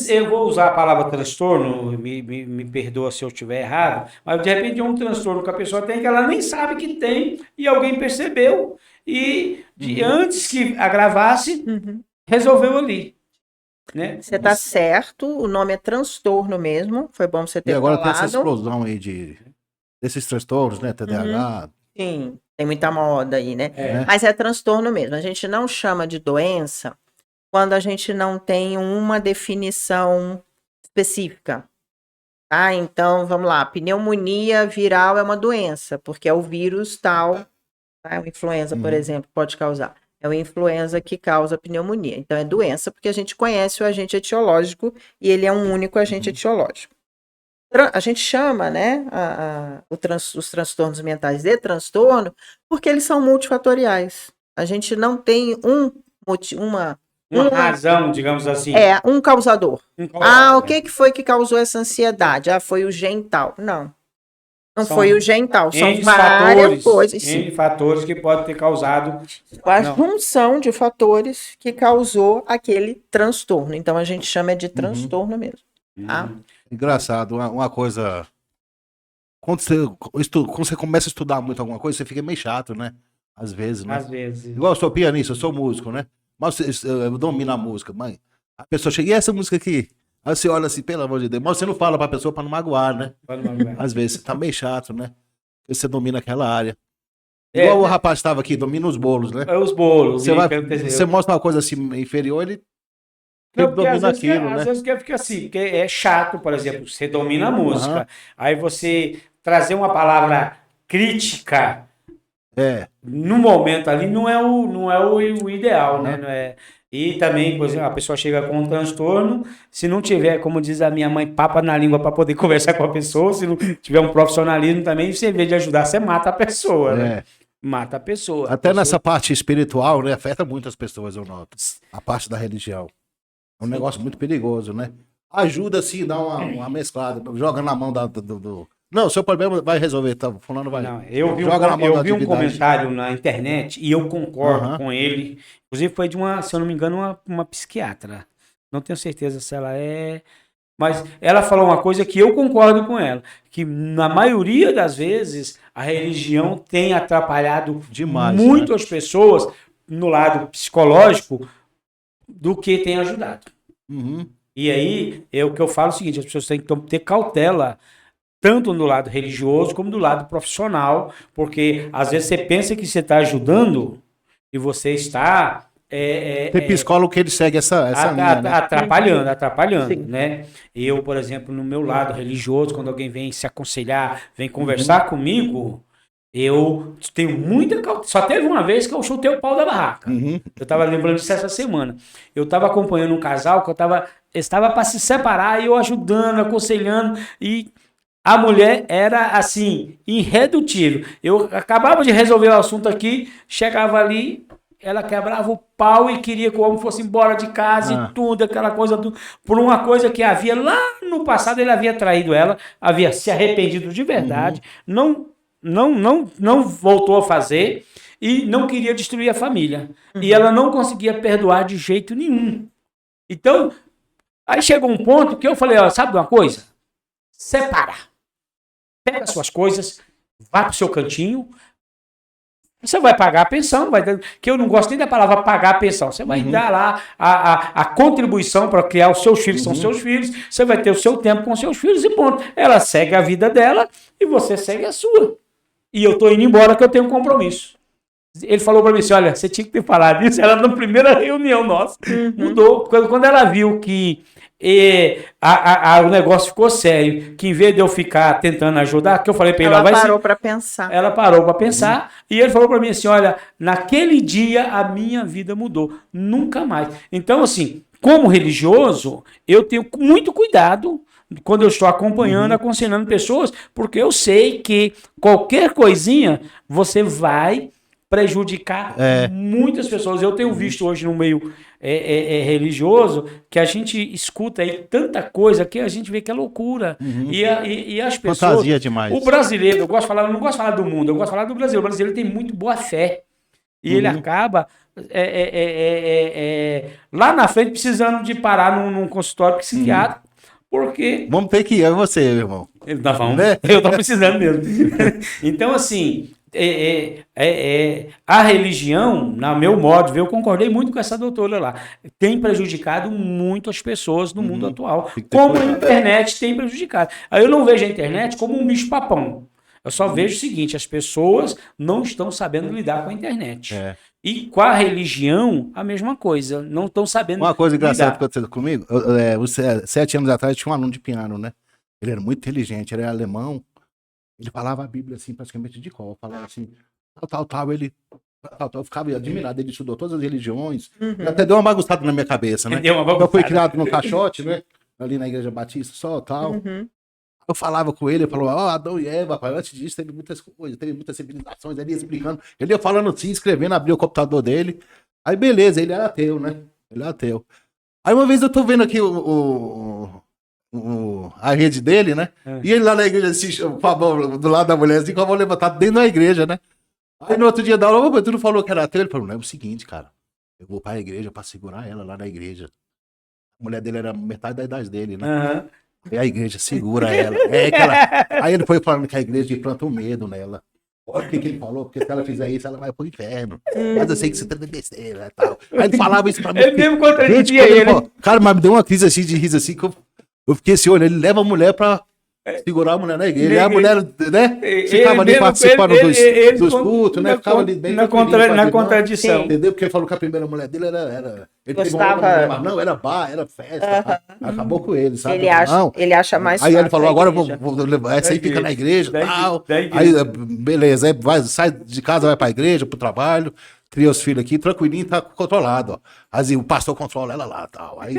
eu vou usar a palavra transtorno, me perdoa se eu estiver errado, mas de repente é um transtorno que a pessoa tem que ela nem sabe que tem e alguém percebeu e antes que agravasse, resolveu ali. Né? Você está certo, o nome é transtorno mesmo, foi bom você ter E agora falado. tem essa explosão aí desses transtornos, né? TDAH. Sim, tem muita moda aí, né? Mas é transtorno mesmo. A gente não chama de doença quando a gente não tem uma definição específica. Tá? Então, vamos lá, pneumonia viral é uma doença, porque é o vírus tal, tá? O influenza, por exemplo, pode causar. É o influenza que causa pneumonia. Então, é doença porque a gente conhece o agente etiológico e ele é um único agente etiológico. A gente chama, né, os transtornos mentais de transtorno porque eles são multifatoriais. A gente não tem uma razão, digamos assim. Um causador. O que foi que causou essa ansiedade? Foi o gen tal. Não foi o gen tal. São várias coisas. N fatores que podem ter causado. A junção de fatores que causou aquele transtorno. Então, a gente chama de transtorno mesmo. Tá? Engraçado, uma coisa... Quando você começa a estudar muito alguma coisa, você fica meio chato, né? Às vezes, né? Às vezes. Igual eu sou pianista, eu sou músico, né? Mas eu domino a música, mas a pessoa chega, e essa música aqui? Aí você olha assim, pelo amor de Deus, mas você não fala pra pessoa pra não magoar, né? Às vezes você tá meio chato, né? Porque você domina aquela área. Igual o rapaz estava aqui, domina os bolos, né? É os bolos. Você mostra uma coisa assim inferior, ele domina aquilo, né? Às vezes fica assim, porque é chato, por exemplo, você domina a música, aí você trazer uma palavra crítica no momento ali não é o ideal, né? Não é... E também, por exemplo, a pessoa chega com um transtorno, se não tiver, como diz a minha mãe, papa na língua para poder conversar com a pessoa, se não tiver um profissionalismo também, você, em vez de ajudar, você mata a pessoa, né? Mata a pessoa. Até nessa parte espiritual, né? Afeta muitas pessoas, eu noto. A parte da religião. É um negócio muito perigoso, né? Ajuda, sim, dá uma mesclada. Joga na mão do... Não, o seu problema vai resolver, tá? Fulano vai... Não, eu vi um comentário na internet e eu concordo com ele. Inclusive foi de uma, se eu não me engano, uma psiquiatra. Não tenho certeza se ela é... Mas ela falou uma coisa que eu concordo com ela. Que na maioria das vezes a religião tem atrapalhado demais, muito as pessoas no lado psicológico do que tem ajudado. E aí, o que eu falo é o seguinte, as pessoas têm que ter cautela tanto no lado religioso como do lado profissional, porque às vezes você pensa que você está ajudando e você está... Tem psicólogo que ele segue essa linha, né? Atrapalhando, né? Eu, por exemplo, no meu lado religioso, quando alguém vem se aconselhar, vem conversar comigo, eu tenho muita cautela. Só teve uma vez que eu chutei o pau da barraca. Eu estava lembrando disso essa semana. Eu estava acompanhando um casal que estava para se separar e eu ajudando, aconselhando e... A mulher era, assim, irredutível. Eu acabava de resolver o assunto aqui, chegava ali, ela quebrava o pau e queria que o homem fosse embora de casa e tudo, aquela coisa, por uma coisa que havia lá no passado, ele havia traído ela, havia se arrependido de verdade, não voltou a fazer e não queria destruir a família. E ela não conseguia perdoar de jeito nenhum. Então, aí chegou um ponto que eu falei, ó, sabe de uma coisa? Separa. Pega as suas coisas, vá para o seu cantinho, você vai pagar a pensão, que eu não gosto nem da palavra pagar a pensão, você vai dar lá a contribuição para criar os seus filhos, são seus filhos, você vai ter o seu tempo com seus filhos e ponto. Ela segue a vida dela e você segue a sua. E eu estou indo embora que eu tenho um compromisso. Ele falou para mim assim, olha, você tinha que ter falado isso, ela na primeira reunião nossa, mudou, quando ela viu que o negócio ficou sério, que em vez de eu ficar tentando ajudar, que eu falei para ele, ela parou para pensar. Ela parou para pensar e ele falou para mim assim, olha, naquele dia a minha vida mudou, nunca mais. Então assim, como religioso, eu tenho muito cuidado quando eu estou acompanhando, aconselhando pessoas, porque eu sei que qualquer coisinha você vai prejudicar muitas pessoas. Eu tenho visto hoje no meio religioso que a gente escuta aí tanta coisa que a gente vê que é loucura. E as pessoas... Fantasia demais. O brasileiro, eu não gosto de falar do mundo, eu gosto de falar do Brasil. O brasileiro tem muito boa fé. E ele acaba lá na frente precisando de parar num consultório psiquiátrico. Porque... Vamos ter que ir, você, meu irmão. Eu tô precisando mesmo. Então, assim... a religião, na meu modo de ver, eu concordei muito com essa doutora lá, tem prejudicado muito as pessoas no mundo atual, como a internet tem prejudicado. Aí eu não vejo a internet como um bicho papão. Eu só vejo o seguinte, as pessoas não estão sabendo lidar com a internet. E com a religião, a mesma coisa. Não estão sabendo lidar. Uma coisa engraçada que aconteceu comigo, 7 anos atrás tinha um aluno de piano, né? Ele era muito inteligente, ele era alemão. Ele falava a Bíblia assim, praticamente de cor. Falava assim, tal, ele... Eu ficava admirado, ele estudou todas as religiões. Ele até deu uma bagunçada na minha cabeça, né? Eu fui criado no caixote, né? Ali na Igreja Batista, só tal. Eu falava com ele, ele falou, Adão e Eva, pai, antes disso teve muitas coisas, teve muitas civilizações, ele ia explicando. Ele ia falando assim, escrevendo, abriu o computador dele. Aí beleza, ele era ateu, né? Ele era ateu. Aí uma vez eu tô vendo aqui a rede dele, né? E ele lá na igreja, assim, do lado da mulher, assim, com a mão levantada dentro da igreja, né? Aí no outro dia da aula, tu não falou que era ateu? Ele falou, não, é o seguinte, cara, eu vou pra igreja pra segurar ela lá na igreja. A mulher dele era metade da idade dele, né? Aí a igreja segura ela. Aí ele foi falando que a igreja implanta um medo nela. Olha o que ele falou, porque se ela fizer isso, ela vai pro inferno. Mas eu sei que você tá de besteira e tal. Aí ele falava isso pra mim. Ele mesmo contradigia ele. Cara, mas me deu uma crise assim, de riso assim, que eu Eu fiquei assim, olha, ele leva a mulher pra segurar a mulher na igreja. E a mulher, né? Ele Ficava ali mesmo- participando ele dos con- cultos, né? na Ficava con- ali bem na tranquilinho, contra- na fazia, contradição. entendeu? Porque ele falou que a primeira mulher dele era ele teve uma Gostava. outra mulher, mas não, era bar, era festa. Acabou com ele, sabe? Ele acha mais Aí ele fácil falou, a agora igreja. vou levar, essa aí fica na igreja Da e tal. igreja. Aí, beleza, aí sai de casa, vai pra igreja, pro trabalho, cria os filhos aqui, tranquilinho, tá controlado, ó. Aí o pastor controla ela lá e tal. Aí,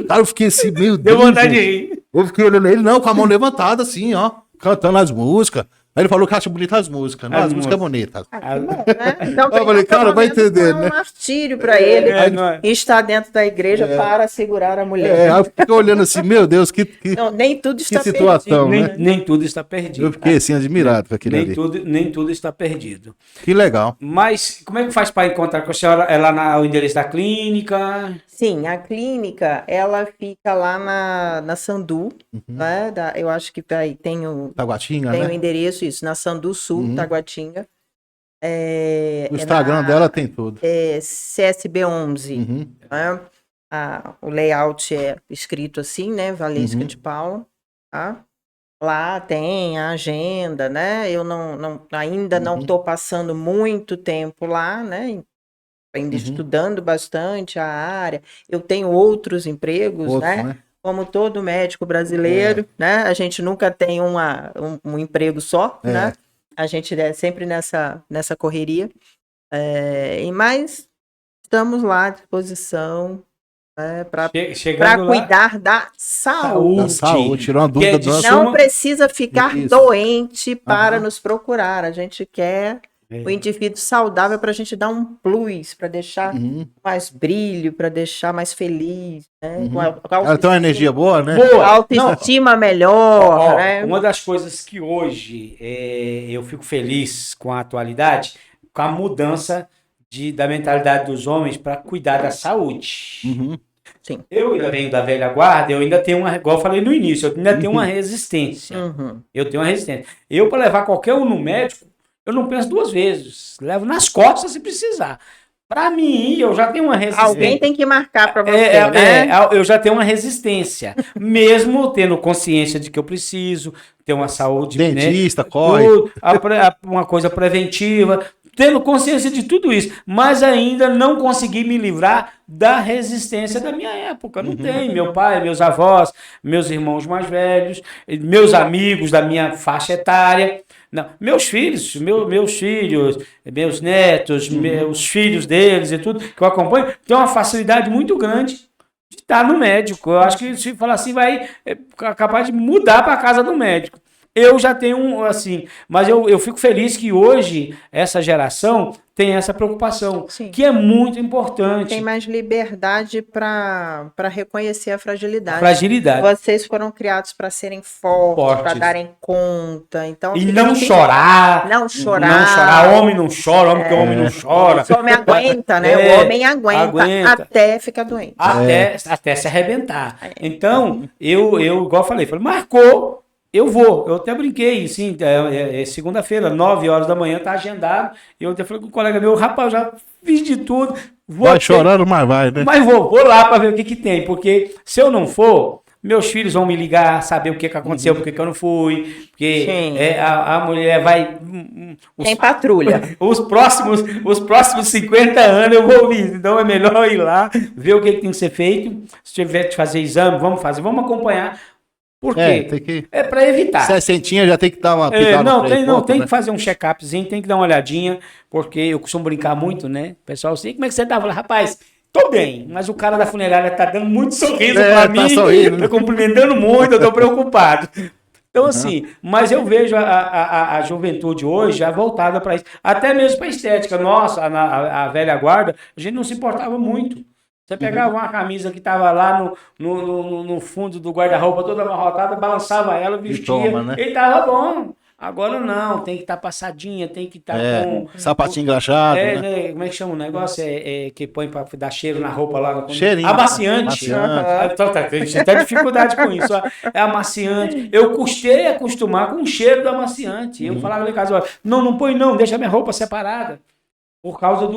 cara, eu fiquei assim, meu Deu Deus. vontade de gente. rir. Eu fiquei olhando ele, não, com a mão levantada, assim, ó, cantando as músicas. Aí ele falou que acha bonitas as músicas, né? As As músicas músicas. bonitas. Que bom, né? Então, Eu falei, cara, vai entender, um né? martírio para ele não é? estar dentro da igreja para segurar a mulher. Aí eu fiquei olhando assim, meu Deus, que Não, nem tudo está situação, perdido. né? Nem tudo está perdido. Eu fiquei assim, admirado com aquilo ali. Nem tudo está perdido. Que legal. Mas como é que faz para encontrar com a senhora? É lá o endereço da clínica? Sim, a clínica, ela fica lá na Sandu, né? Eu acho que aí tem o Taguatinga, o né? endereço, isso, na Sandu Sul, Taguatinga. O Instagram dela tem tudo. É CSB11, Uhum. né? O layout é escrito assim, né? Valesca Uhum. de Paula, tá? Lá tem a agenda, né? Eu ainda não estou passando muito tempo lá, né? Ainda estudando bastante a área. Eu tenho outros empregos, Outro, né? né? Como todo médico brasileiro, né? A gente nunca tem um emprego só, né? A gente é sempre nessa correria. Mas estamos lá à disposição, né, para Chegando lá, cuidar da saúde. Da saúde, tirou uma Que é dúvida de nossa. Não precisa ficar Isso. doente para Aham. nos procurar. A gente quer o indivíduo saudável para a gente dar um plus, para deixar mais brilho, para deixar mais feliz, né? Ela tem uma energia boa, né? boa. Autoestima melhor, Ó, né? uma das coisas que hoje eu fico feliz com a atualidade, com a mudança da mentalidade dos homens para cuidar da saúde. Uhum. Sim. Eu ainda venho da velha guarda, eu ainda tenho igual eu falei no início, eu ainda tenho uma resistência. Eu tenho uma resistência. Eu, para levar qualquer um no médico, eu não penso duas vezes. Levo nas costas se precisar. Para mim, eu já tenho uma resistência. Alguém tem que marcar para você, né? Eu já tenho uma resistência. Mesmo tendo consciência de que eu preciso ter uma saúde. Dentista, né, corre. uma coisa preventiva. Tendo consciência de tudo isso. Mas ainda não consegui me livrar da resistência da minha época. Não tem. Meu pai, meus avós, meus irmãos mais velhos, meus amigos da minha faixa etária. Não, meus filhos, meus netos, meus filhos deles e tudo, que eu acompanho, tem uma facilidade muito grande de estar no médico. Eu acho que se falar assim, vai capaz de mudar para a casa do médico. Eu já tenho assim, mas eu fico feliz que hoje essa geração tem essa preocupação, Sim. que é muito importante. Tem mais liberdade para reconhecer a fragilidade. Fragilidade. Vocês foram criados para serem fortes, para darem conta. Então, E não chorar. Não chorar. Não chorar. Homem não chora, homem que homem não chora. O homem aguenta, né? O homem aguenta até ficar doente. Até se arrebentar. Então, eu igual eu falei, marcou. Eu vou, eu até brinquei, sim, segunda-feira, 9 horas da manhã, tá agendado, e eu até falei com um colega meu, rapaz, eu já fiz de tudo. Vai chorando, mas vai, né? Mas vou lá para ver o que tem, porque se eu não for, meus filhos vão me ligar, saber o que aconteceu, por que eu não fui, porque a mulher vai... Tem patrulha. Os próximos 50 anos eu vou ouvir, então é melhor ir lá, ver o que tem que ser feito, se tiver que fazer exame, vamos acompanhar. Por quê? Tem que... É para evitar. 60 já tem que dar uma pitada. Tem que fazer um check-upzinho, tem que dar uma olhadinha, porque eu costumo brincar muito, né? O pessoal assim, como é que você tá? Eu falo, rapaz, tô bem, mas o cara da funerária tá dando muito sorriso pra mim, sorrindo. tá cumprimentando muito, eu tô preocupado. Então, assim, mas eu vejo a juventude hoje já voltada para isso, até mesmo para estética. Nossa, a velha guarda, a gente não se importava muito. Você pegava uma camisa que estava lá no fundo do guarda-roupa, toda amarrotada, balançava ela, vestia, e tava bom. Agora não, tem que estar passadinha, tem que estar com... Sapatinho engraxado, né? Como é que chama o negócio? Que põe para dar cheiro na roupa lá. Cheirinho. Amaciante. Então, tem até dificuldade com isso. É amaciante. Eu custei acostumar com o cheiro do amaciante. Eu falava lá em casa, não põe não, deixa minha roupa separada. Por causa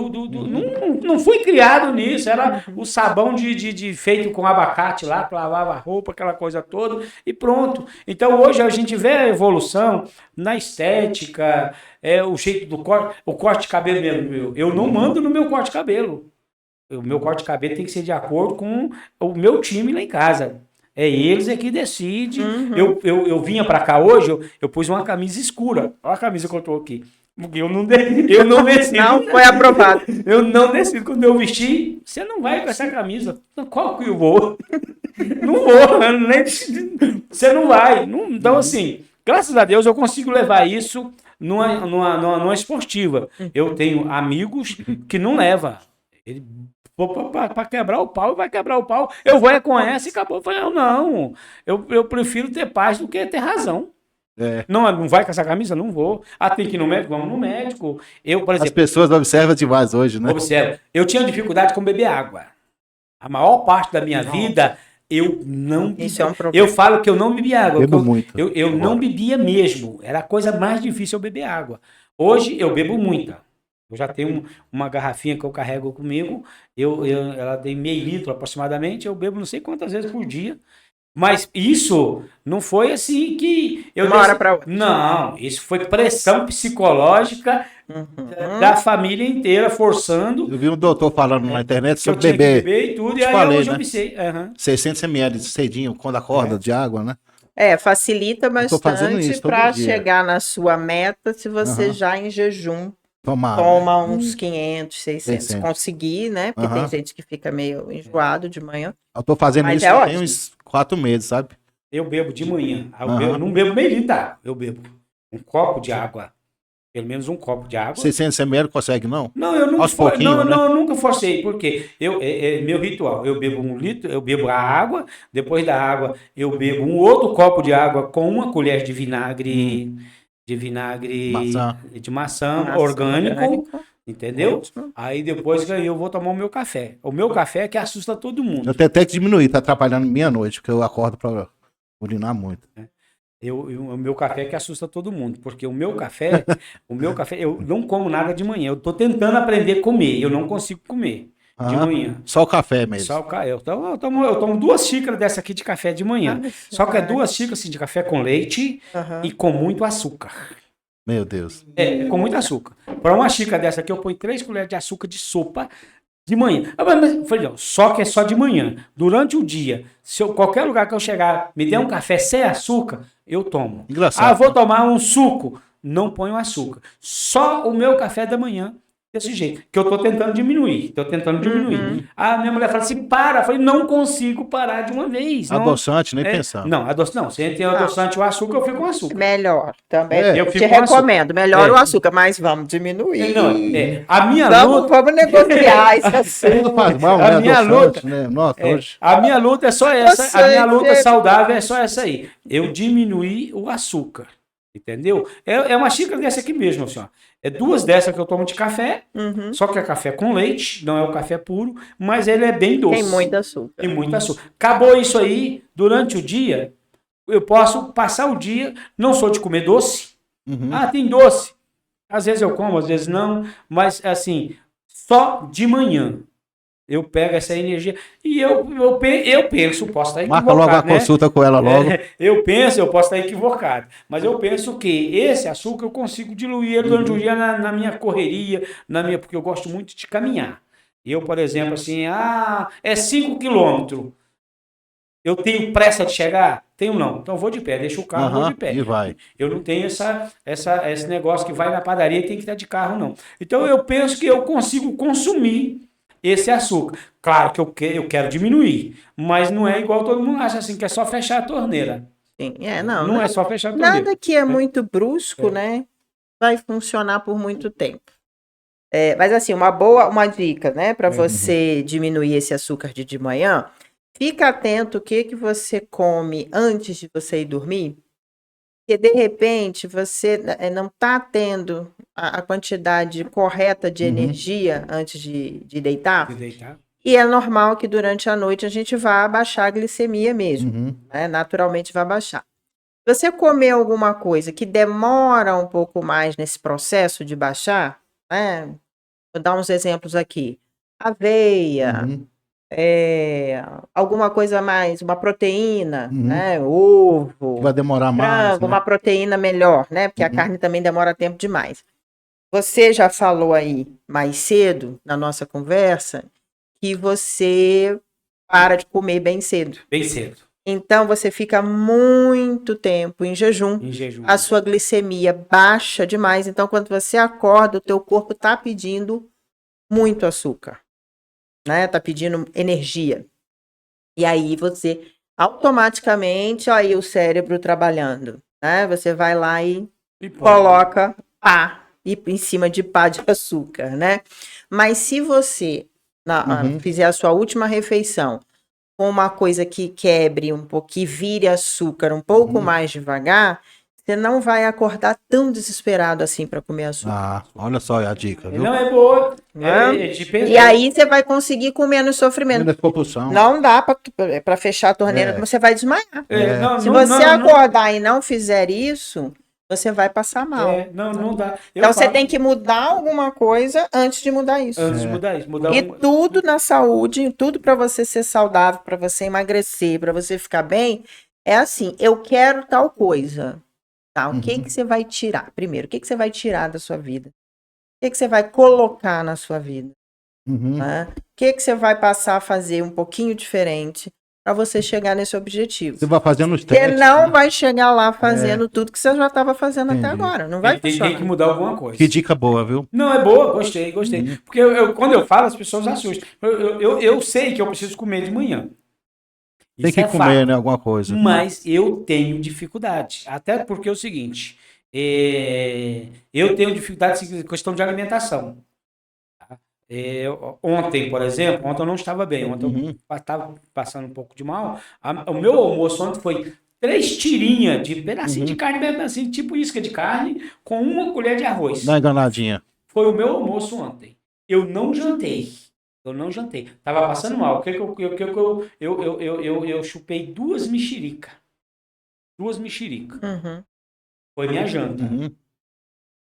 não fui criado nisso, era o sabão de feito com abacate lá, que lavava a roupa, aquela coisa toda, e pronto. Então hoje a gente vê a evolução na estética, o jeito do corte, o corte de cabelo mesmo. Eu não mando no meu corte de cabelo. O meu corte de cabelo tem que ser de acordo com o meu time lá em casa. É eles que decidem. Eu vinha pra cá hoje, eu pus uma camisa escura. Olha a camisa que eu tô aqui. Porque eu não decido. Não foi aprovado. Eu não decido. Quando eu vestir, você não vai com essa camisa. Qual que eu vou? Não vou. Você não vai. Então, assim, graças a Deus eu consigo levar isso numa esportiva. Eu tenho amigos que não levam. Ele para quebrar o pau, vai quebrar o pau. Eu vou com essa e acabou. Eu falei, não. Eu prefiro ter paz do que ter razão. Não vai com essa camisa? Não vou. Tem que ir no médico? Vamos no médico. Eu, por exemplo, as pessoas observam demais hoje, né? Observa. Eu tinha dificuldade com beber água. A maior parte da minha vida, eu não... Isso é um problema. Eu falo que eu não bebia água. Bebo muito. Eu não bebia mesmo. Era a coisa mais difícil eu beber água. Hoje eu bebo muita. Eu já tenho uma garrafinha que eu carrego comigo. Ela tem meio litro aproximadamente. Eu bebo não sei quantas vezes por dia. Mas isso não foi assim que... Uma hora para outra. Não, isso foi pressão psicológica da família inteira, forçando. Eu vi um doutor falando na internet sobre eu tinha beber. Que beber e tudo, e aí falei, hoje né? eu obsei. 600 ml cedinho, quando acorda, de água, né? Facilita bastante para chegar na sua meta se você já em jejum toma uns 500, 600. Conseguir, né? Porque tem gente que fica meio enjoado de manhã. Eu tô fazendo isso tem uns 4 meses, sabe? Eu bebo de manhã. Eu não bebo meio litro, eu bebo um copo de água. Pelo menos um copo de água. 600 ml consegue, não? Não, eu nunca, né? eu nunca forcei, porque meu ritual, eu bebo 1 litro, eu bebo a água, depois da água eu bebo um outro copo de água com uma colher de vinagre, de maçã orgânico, entendeu? Aí depois eu vou tomar o meu café. O meu café é que assusta todo mundo. Eu tenho até que diminuir, tá atrapalhando meia-noite, porque eu acordo para urinar muito. O meu café que assusta todo mundo, porque o meu café, eu não como nada de manhã. Eu tô tentando aprender a comer, eu não consigo comer de manhã. Só o café mesmo. Só o café. Eu tomo 2 xícaras dessa aqui de café de manhã. Só que é 2 xícaras assim, de café com leite e com muito açúcar. Meu Deus. Com muito açúcar. Para uma xícara dessa aqui, eu ponho 3 colheres de açúcar de sopa de manhã. Mas falei, não, só que é só de manhã. Durante o dia, se qualquer lugar que eu chegar me der um café sem açúcar, eu tomo. Engraçado. Vou tomar um suco. Não ponho açúcar. Só o meu café da manhã, desse jeito. Que eu tô tentando diminuir. Minha mulher fala assim, para. Eu falei, não consigo parar de uma vez. Adoçante, nem pensar. Não, se tem adoçante o açúcar, eu fico com açúcar. Melhor, também. Eu te recomendo. Melhor o açúcar, mas vamos diminuir. A minha luta... Vamos negociar esse assunto. Faz mal, a minha luta, né? Nossa, hoje... A minha luta é só essa. A minha luta saudável é só essa aí. Eu diminuí o açúcar. Entendeu? É uma xícara dessa aqui mesmo, assim, ó. É 2 dessas que eu tomo de café, só que é café com leite, não é o café puro, mas ele é bem doce. Tem muito açúcar. Tem muito açúcar. Acabou isso aí, durante o dia, eu posso passar o dia, não sou de comer doce. Tem doce. Às vezes eu como, às vezes não, mas assim, só de manhã. Eu pego essa energia e eu penso, posso estar equivocado. Marca logo a consulta com ela logo. Eu posso estar equivocado. Mas eu penso que esse açúcar eu consigo diluir ele durante o dia na minha correria, porque eu gosto muito de caminhar. Eu, por exemplo, assim, é 5 quilômetros. Eu tenho pressa de chegar? Tenho não. Então eu vou de pé, deixo o carro, vou de pé. E vai. Eu não tenho esse negócio que vai na padaria e tem que estar de carro, não. Então eu penso que eu consigo consumir esse açúcar. Claro que eu quero diminuir, mas não é igual todo mundo acha assim, que é só fechar a torneira. Sim, não é só fechar a torneira. Nada que é muito brusco, né, vai funcionar por muito tempo. Mas assim, uma dica, né, para você diminuir esse açúcar de manhã, fica atento o que você come antes de você ir dormir, porque de repente você não está tendo a quantidade correta de energia antes de deitar. E é normal que durante a noite a gente vá baixar a glicemia mesmo, né? Naturalmente vai baixar. Se você comer alguma coisa que demora um pouco mais nesse processo de baixar, né? Vou dar uns exemplos aqui. Aveia, Uhum. alguma coisa mais, uma proteína, Uhum. né? Ovo, Vai demorar mais, frango, né? uma proteína melhor, né? Porque a Uhum. carne também demora tempo demais. Você já falou aí mais cedo na nossa conversa que você para de comer bem cedo. Bem cedo, Então você fica muito tempo em jejum. em jejum. A sua glicemia baixa demais. Então, quando você acorda, o teu corpo está pedindo muito açúcar, né? Tá pedindo energia. E aí você automaticamente, aí o cérebro trabalhando, né? Você vai lá e E pô, coloca pá em cima de pá de açúcar, né? Mas se você Uhum. fizer a sua última refeição com uma coisa que quebre um pouco, que vire açúcar um pouco Uhum. mais devagar, você não vai acordar tão desesperado assim para comer açúcar. Ah, olha só a dica, viu? não é boa. Né? De E aí você vai conseguir com menos sofrimento. Menos compulsão. Não dá para fechar a torneira, É. você vai desmaiar. Não, Se não, você não, não, acordar e não fizer isso, você vai passar mal. não dá. Eu Então você falo, tem que mudar alguma coisa antes de mudar isso. antes de mudar isso, mudar E tudo na saúde, tudo para você ser saudável, para você emagrecer, para você ficar bem, é assim, eu quero tal coisa. Tá, o que que você vai tirar? Primeiro, o que que você vai tirar da sua vida? O que que você vai colocar na sua vida? Uhum. Né? O que que você vai passar a fazer um pouquinho diferente para você chegar nesse objetivo? Você vai fazendo os Você testes. não né? vai chegar lá fazendo tudo que você já estava fazendo até Entendi. agora. Não vai tem funcionar. que mudar alguma coisa. Que dica boa, viu? Não, é boa, gostei. Porque quando eu falo, as pessoas assustam. Eu sei que eu preciso comer de manhã. Tem Isso que é comer, fato. né? Alguma coisa. Mas eu tenho dificuldade. Até porque é o seguinte, eu tenho dificuldade em questão de alimentação. Ontem, por exemplo, ontem eu não estava bem. Ontem eu estava passando um pouco de mal. O meu almoço ontem foi 3 tirinhas de pedacinho de carne, assim, tipo isca de carne, com 1 colher de arroz. Dá uma enganadinha. Foi o meu almoço ontem. Eu não jantei. Tava passando mal. O que eu chupei 2 mexericas. 2 mexericas. Uhum. Foi minha janta. Uhum.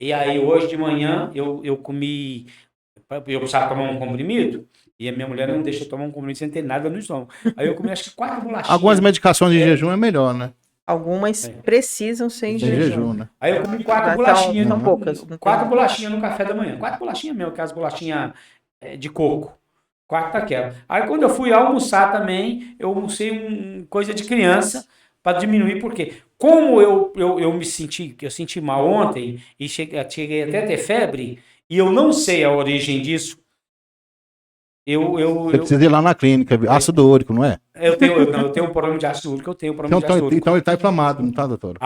E aí hoje de manhã eu comi. Eu precisava tomar um comprimido. E a minha mulher não deixa eu tomar um comprimido sem ter nada no estômago. Aí eu comi acho que 4 bolachinhas. Algumas medicações de jejum é melhor, né? Algumas precisam ser em Sem jejum. jejum, né? Aí eu comi 4 Então, bolachinhas. são poucas. 4 bolachinhas no café da manhã. 4 bolachinhas mesmo, aquelas bolachinhas de coco. 4 daquela. Aí quando eu fui almoçar também, eu almocei coisa de criança para diminuir, porque como eu me senti mal ontem e cheguei até a ter febre, e eu não sei a origem disso, Você precisa ir lá na clínica, ácido úrico, não é? eu tenho um problema de ácido úrico, Então ele tá inflamado, não tá, doutor?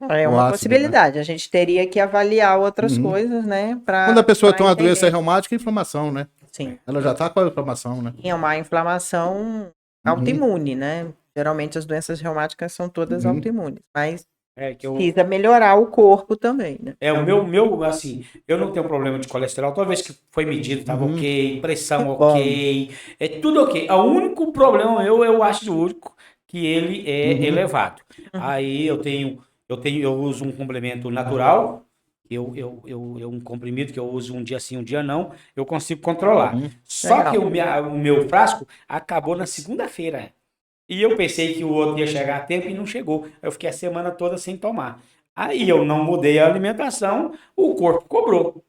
É O uma ácido, possibilidade. A gente teria que avaliar outras Uhum. coisas, né? Quando a pessoa pra tem uma entender. doença reumática, é inflamação, né? Sim. Ela já tá com a inflamação, né? É uma inflamação autoimune, né? Geralmente as doenças reumáticas são todas Uhum. autoimunes, mas que eu, precisa melhorar o corpo também, né? o meu, assim, eu não tenho problema de colesterol. Toda vez que foi medido, estava Uhum. ok, pressão Bom. ok, é tudo ok. O único problema eu acho único que ele é Uhum. elevado. Aí eu uso um complemento natural, um comprimido que eu uso um dia sim, um dia não, eu consigo controlar. Uhum. Só Legal. que o meu frasco acabou na segunda-feira. E eu pensei que o outro ia chegar a tempo e não chegou. Eu fiquei a semana toda sem tomar. Aí eu não mudei a alimentação, o corpo cobrou.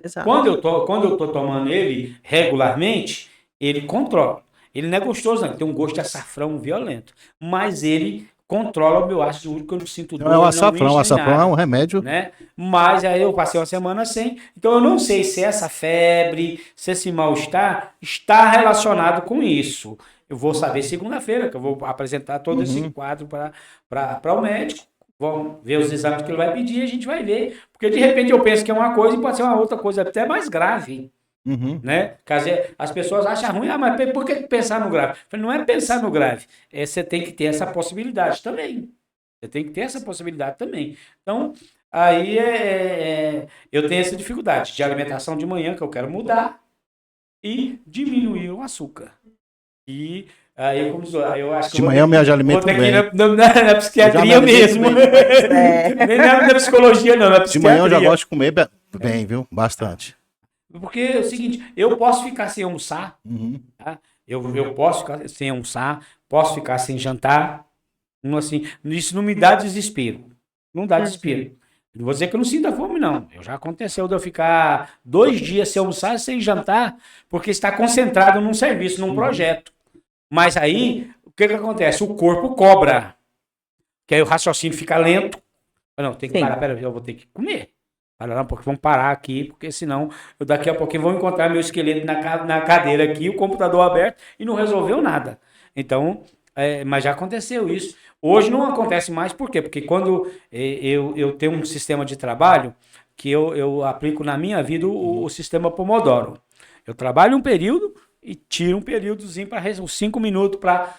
Exato. Quando eu tô tomando ele regularmente, ele controla. Ele não é gostoso, não. Ele tem um gosto de açafrão violento. Mas ele controla o meu ácido úrico, eu não sinto dor, Não é o não açafrão. enche O nem açafrão é nada, um remédio. né? Mas aí eu passei uma semana sem. Então eu não sei se essa febre, se esse mal-estar está relacionado com isso. Eu vou saber segunda-feira, que eu vou apresentar todo esse quadro para o médico. Vamos ver os exames que ele vai pedir e a gente vai ver. Porque de repente eu penso que é uma coisa e pode ser uma outra coisa até mais grave. Uhum. Né? As pessoas acham ruim, mas por que pensar no grave? Eu falei, não é pensar no grave, você tem que ter essa possibilidade também. Você tem que ter essa possibilidade também. Então, aí eu tenho essa dificuldade de alimentação de manhã, que eu quero mudar, e diminuir o açúcar. E aí, eu acho que De manhã eu me alimento vou ter que bem. ir na psiquiatria Já me alimento mesmo. bem. Nem na psicologia, não, na De manhã eu já psiquiatria. gosto de comer bem, viu? Bastante. Porque é o seguinte, eu posso ficar sem almoçar, Uhum. tá? Eu posso ficar sem almoçar, posso ficar sem jantar, assim, isso não me dá desespero. Não dá desespero. Não vou dizer que eu não sinto fome, não. Já aconteceu de eu ficar 2 dias sem almoçar, sem jantar, porque está concentrado num serviço, num projeto. Mas aí, o que acontece? O corpo cobra. Que aí o raciocínio fica lento. Não, tem que Sim. parar, peraí, eu vou ter que comer. Para não, porque vamos parar aqui, porque senão eu daqui a pouquinho vou encontrar meu esqueleto na cadeira aqui, o computador aberto e não resolveu nada. Então, mas já aconteceu isso. Hoje não acontece mais, por quê? Porque quando eu tenho um sistema de trabalho que eu aplico na minha vida o sistema Pomodoro. Eu trabalho um período e tiro um períodozinho para uns 5 minutos para.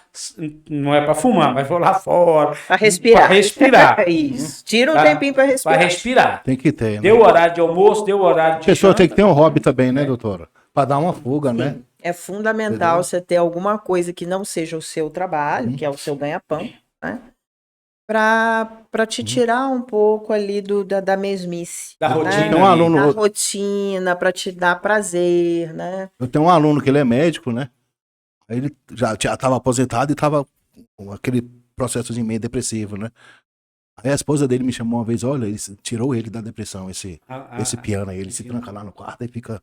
Não é para fumar, mas vou lá fora. Para respirar. Para respirar. Isso. Tira um Tá? tempinho para Para respirar. respirar. Tem que ter, né? Deu o horário de almoço, deu o horário A de pessoa tem que ter janta. um hobby também, né, doutora? Pra dar uma fuga, né? É fundamental você ter alguma coisa que não seja o seu trabalho, que é o seu ganha-pão, né? Para te tirar um pouco ali da mesmice. Da né? rotina. Tem um ali. aluno, Da rotina, para te dar prazer, né? eu tenho um aluno que ele é médico, né? Aí ele já estava aposentado e estava com aquele processozinho meio depressivo, né? Aí a esposa dele me chamou uma vez, olha, ele tirou ele da depressão, esse piano aí. Ele se tranca lá no quarto e fica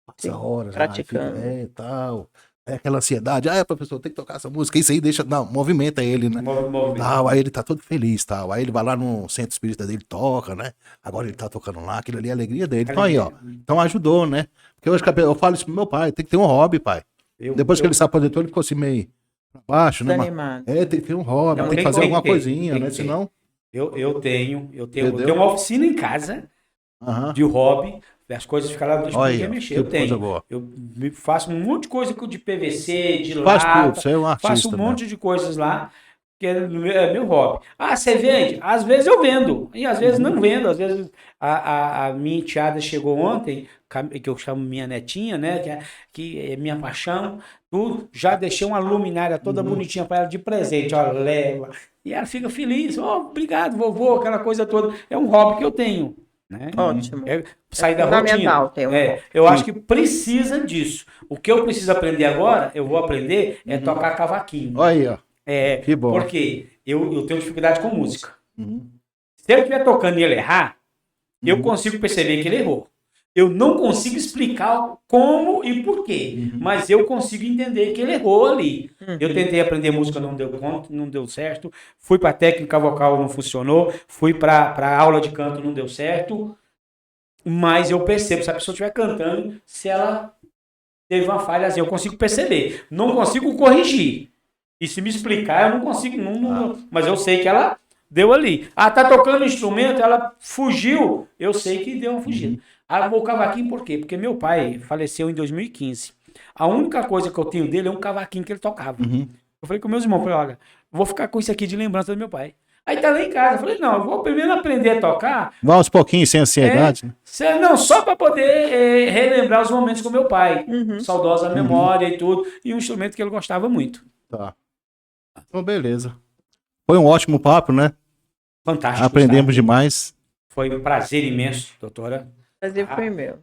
passa horas lá, praticando. fica, tal. É aquela ansiedade, professor, tem que tocar essa música, isso aí deixa, não, movimenta ele, né? Tal, aí ele tá todo feliz, tal. Aí ele vai lá no centro espírita dele, toca, né? Agora ele tá tocando lá, aquilo ali é a alegria dele. Então aí, ó, então ajudou, né? Porque hoje eu falo isso pro meu pai, tem que ter um hobby, pai. Depois que ele se aposentou, ele ficou assim meio pra baixo, né? Desanimado. Tem que ter um hobby, Não, tem que tem fazer que alguma ter, coisinha, tem né? que ter. Senão. Eu tenho Entendeu? uma oficina em casa Aham. de hobby, as coisas ficam lá, deixa Olha ninguém aí, mexer. que Eu coisa tenho. boa. Eu faço um monte de coisa de PVC, de Faz tudo, lata, você é um artista. faço um monte de coisas lá, que é meu hobby. Ah, você vende? Às vezes eu vendo, e às vezes não vendo. Às vezes a minha enteada chegou ontem, que eu chamo minha netinha, né? Que é minha paixão, tudo. Já deixei uma luminária toda bonitinha para ela de presente, ó, leva. E ela fica feliz, obrigado, vovô, aquela coisa toda. É um hobby que eu tenho. Né? Ótimo. Sair da fundamental rotina. ter um hobby. Eu acho que precisa disso. O que eu preciso aprender agora, eu vou aprender, é tocar cavaquinho. Olha aí, ó. Que bom. Porque eu tenho dificuldade com música. Uhum. Se ele estiver tocando e ele errar, eu consigo perceber que ele errou. Eu não consigo explicar como e por quê, mas eu consigo entender que ele errou ali. Eu tentei aprender música, não deu conta, não deu certo. Fui para técnica vocal, não funcionou. Fui para aula de canto, não deu certo. Mas eu percebo, se a pessoa estiver cantando, se ela teve uma falha, assim, eu consigo perceber. Não consigo corrigir. E se me explicar, eu não consigo. Mas eu sei que ela deu ali. Ah, tá tocando instrumento, ela fugiu. Eu sei que deu uma fugida. Ah, o cavaquinho por quê? Porque meu pai faleceu em 2015. A única coisa que eu tenho dele é um cavaquinho que ele tocava. Eu falei com meus irmãos, falei, olha, vou ficar com isso aqui de lembrança do meu pai. Aí tá lá em casa, eu falei, não, eu vou primeiro aprender a tocar. Vai uns pouquinhos sem ansiedade, né? Não, só para poder relembrar os momentos com meu pai. Saudosa memória e tudo. E um instrumento que ele gostava muito. Tá. Então, beleza. Foi um ótimo papo, né? Fantástico. Aprendemos demais. Foi um prazer imenso, doutora. Prazer foi meu.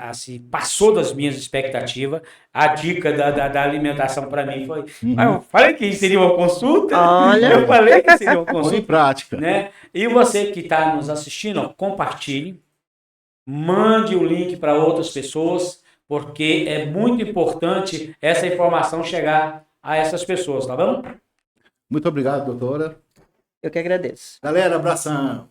Assim, passou das minhas expectativas. A dica da alimentação para mim foi. Eu falei que seria uma consulta. Olha. Eu falei que seria uma Foi em consulta. prática. Né? E você que está nos assistindo, compartilhe. Mande o link para outras pessoas, porque é muito importante essa informação chegar a essas pessoas, tá bom? Muito obrigado, doutora. Eu que agradeço. Galera, abração.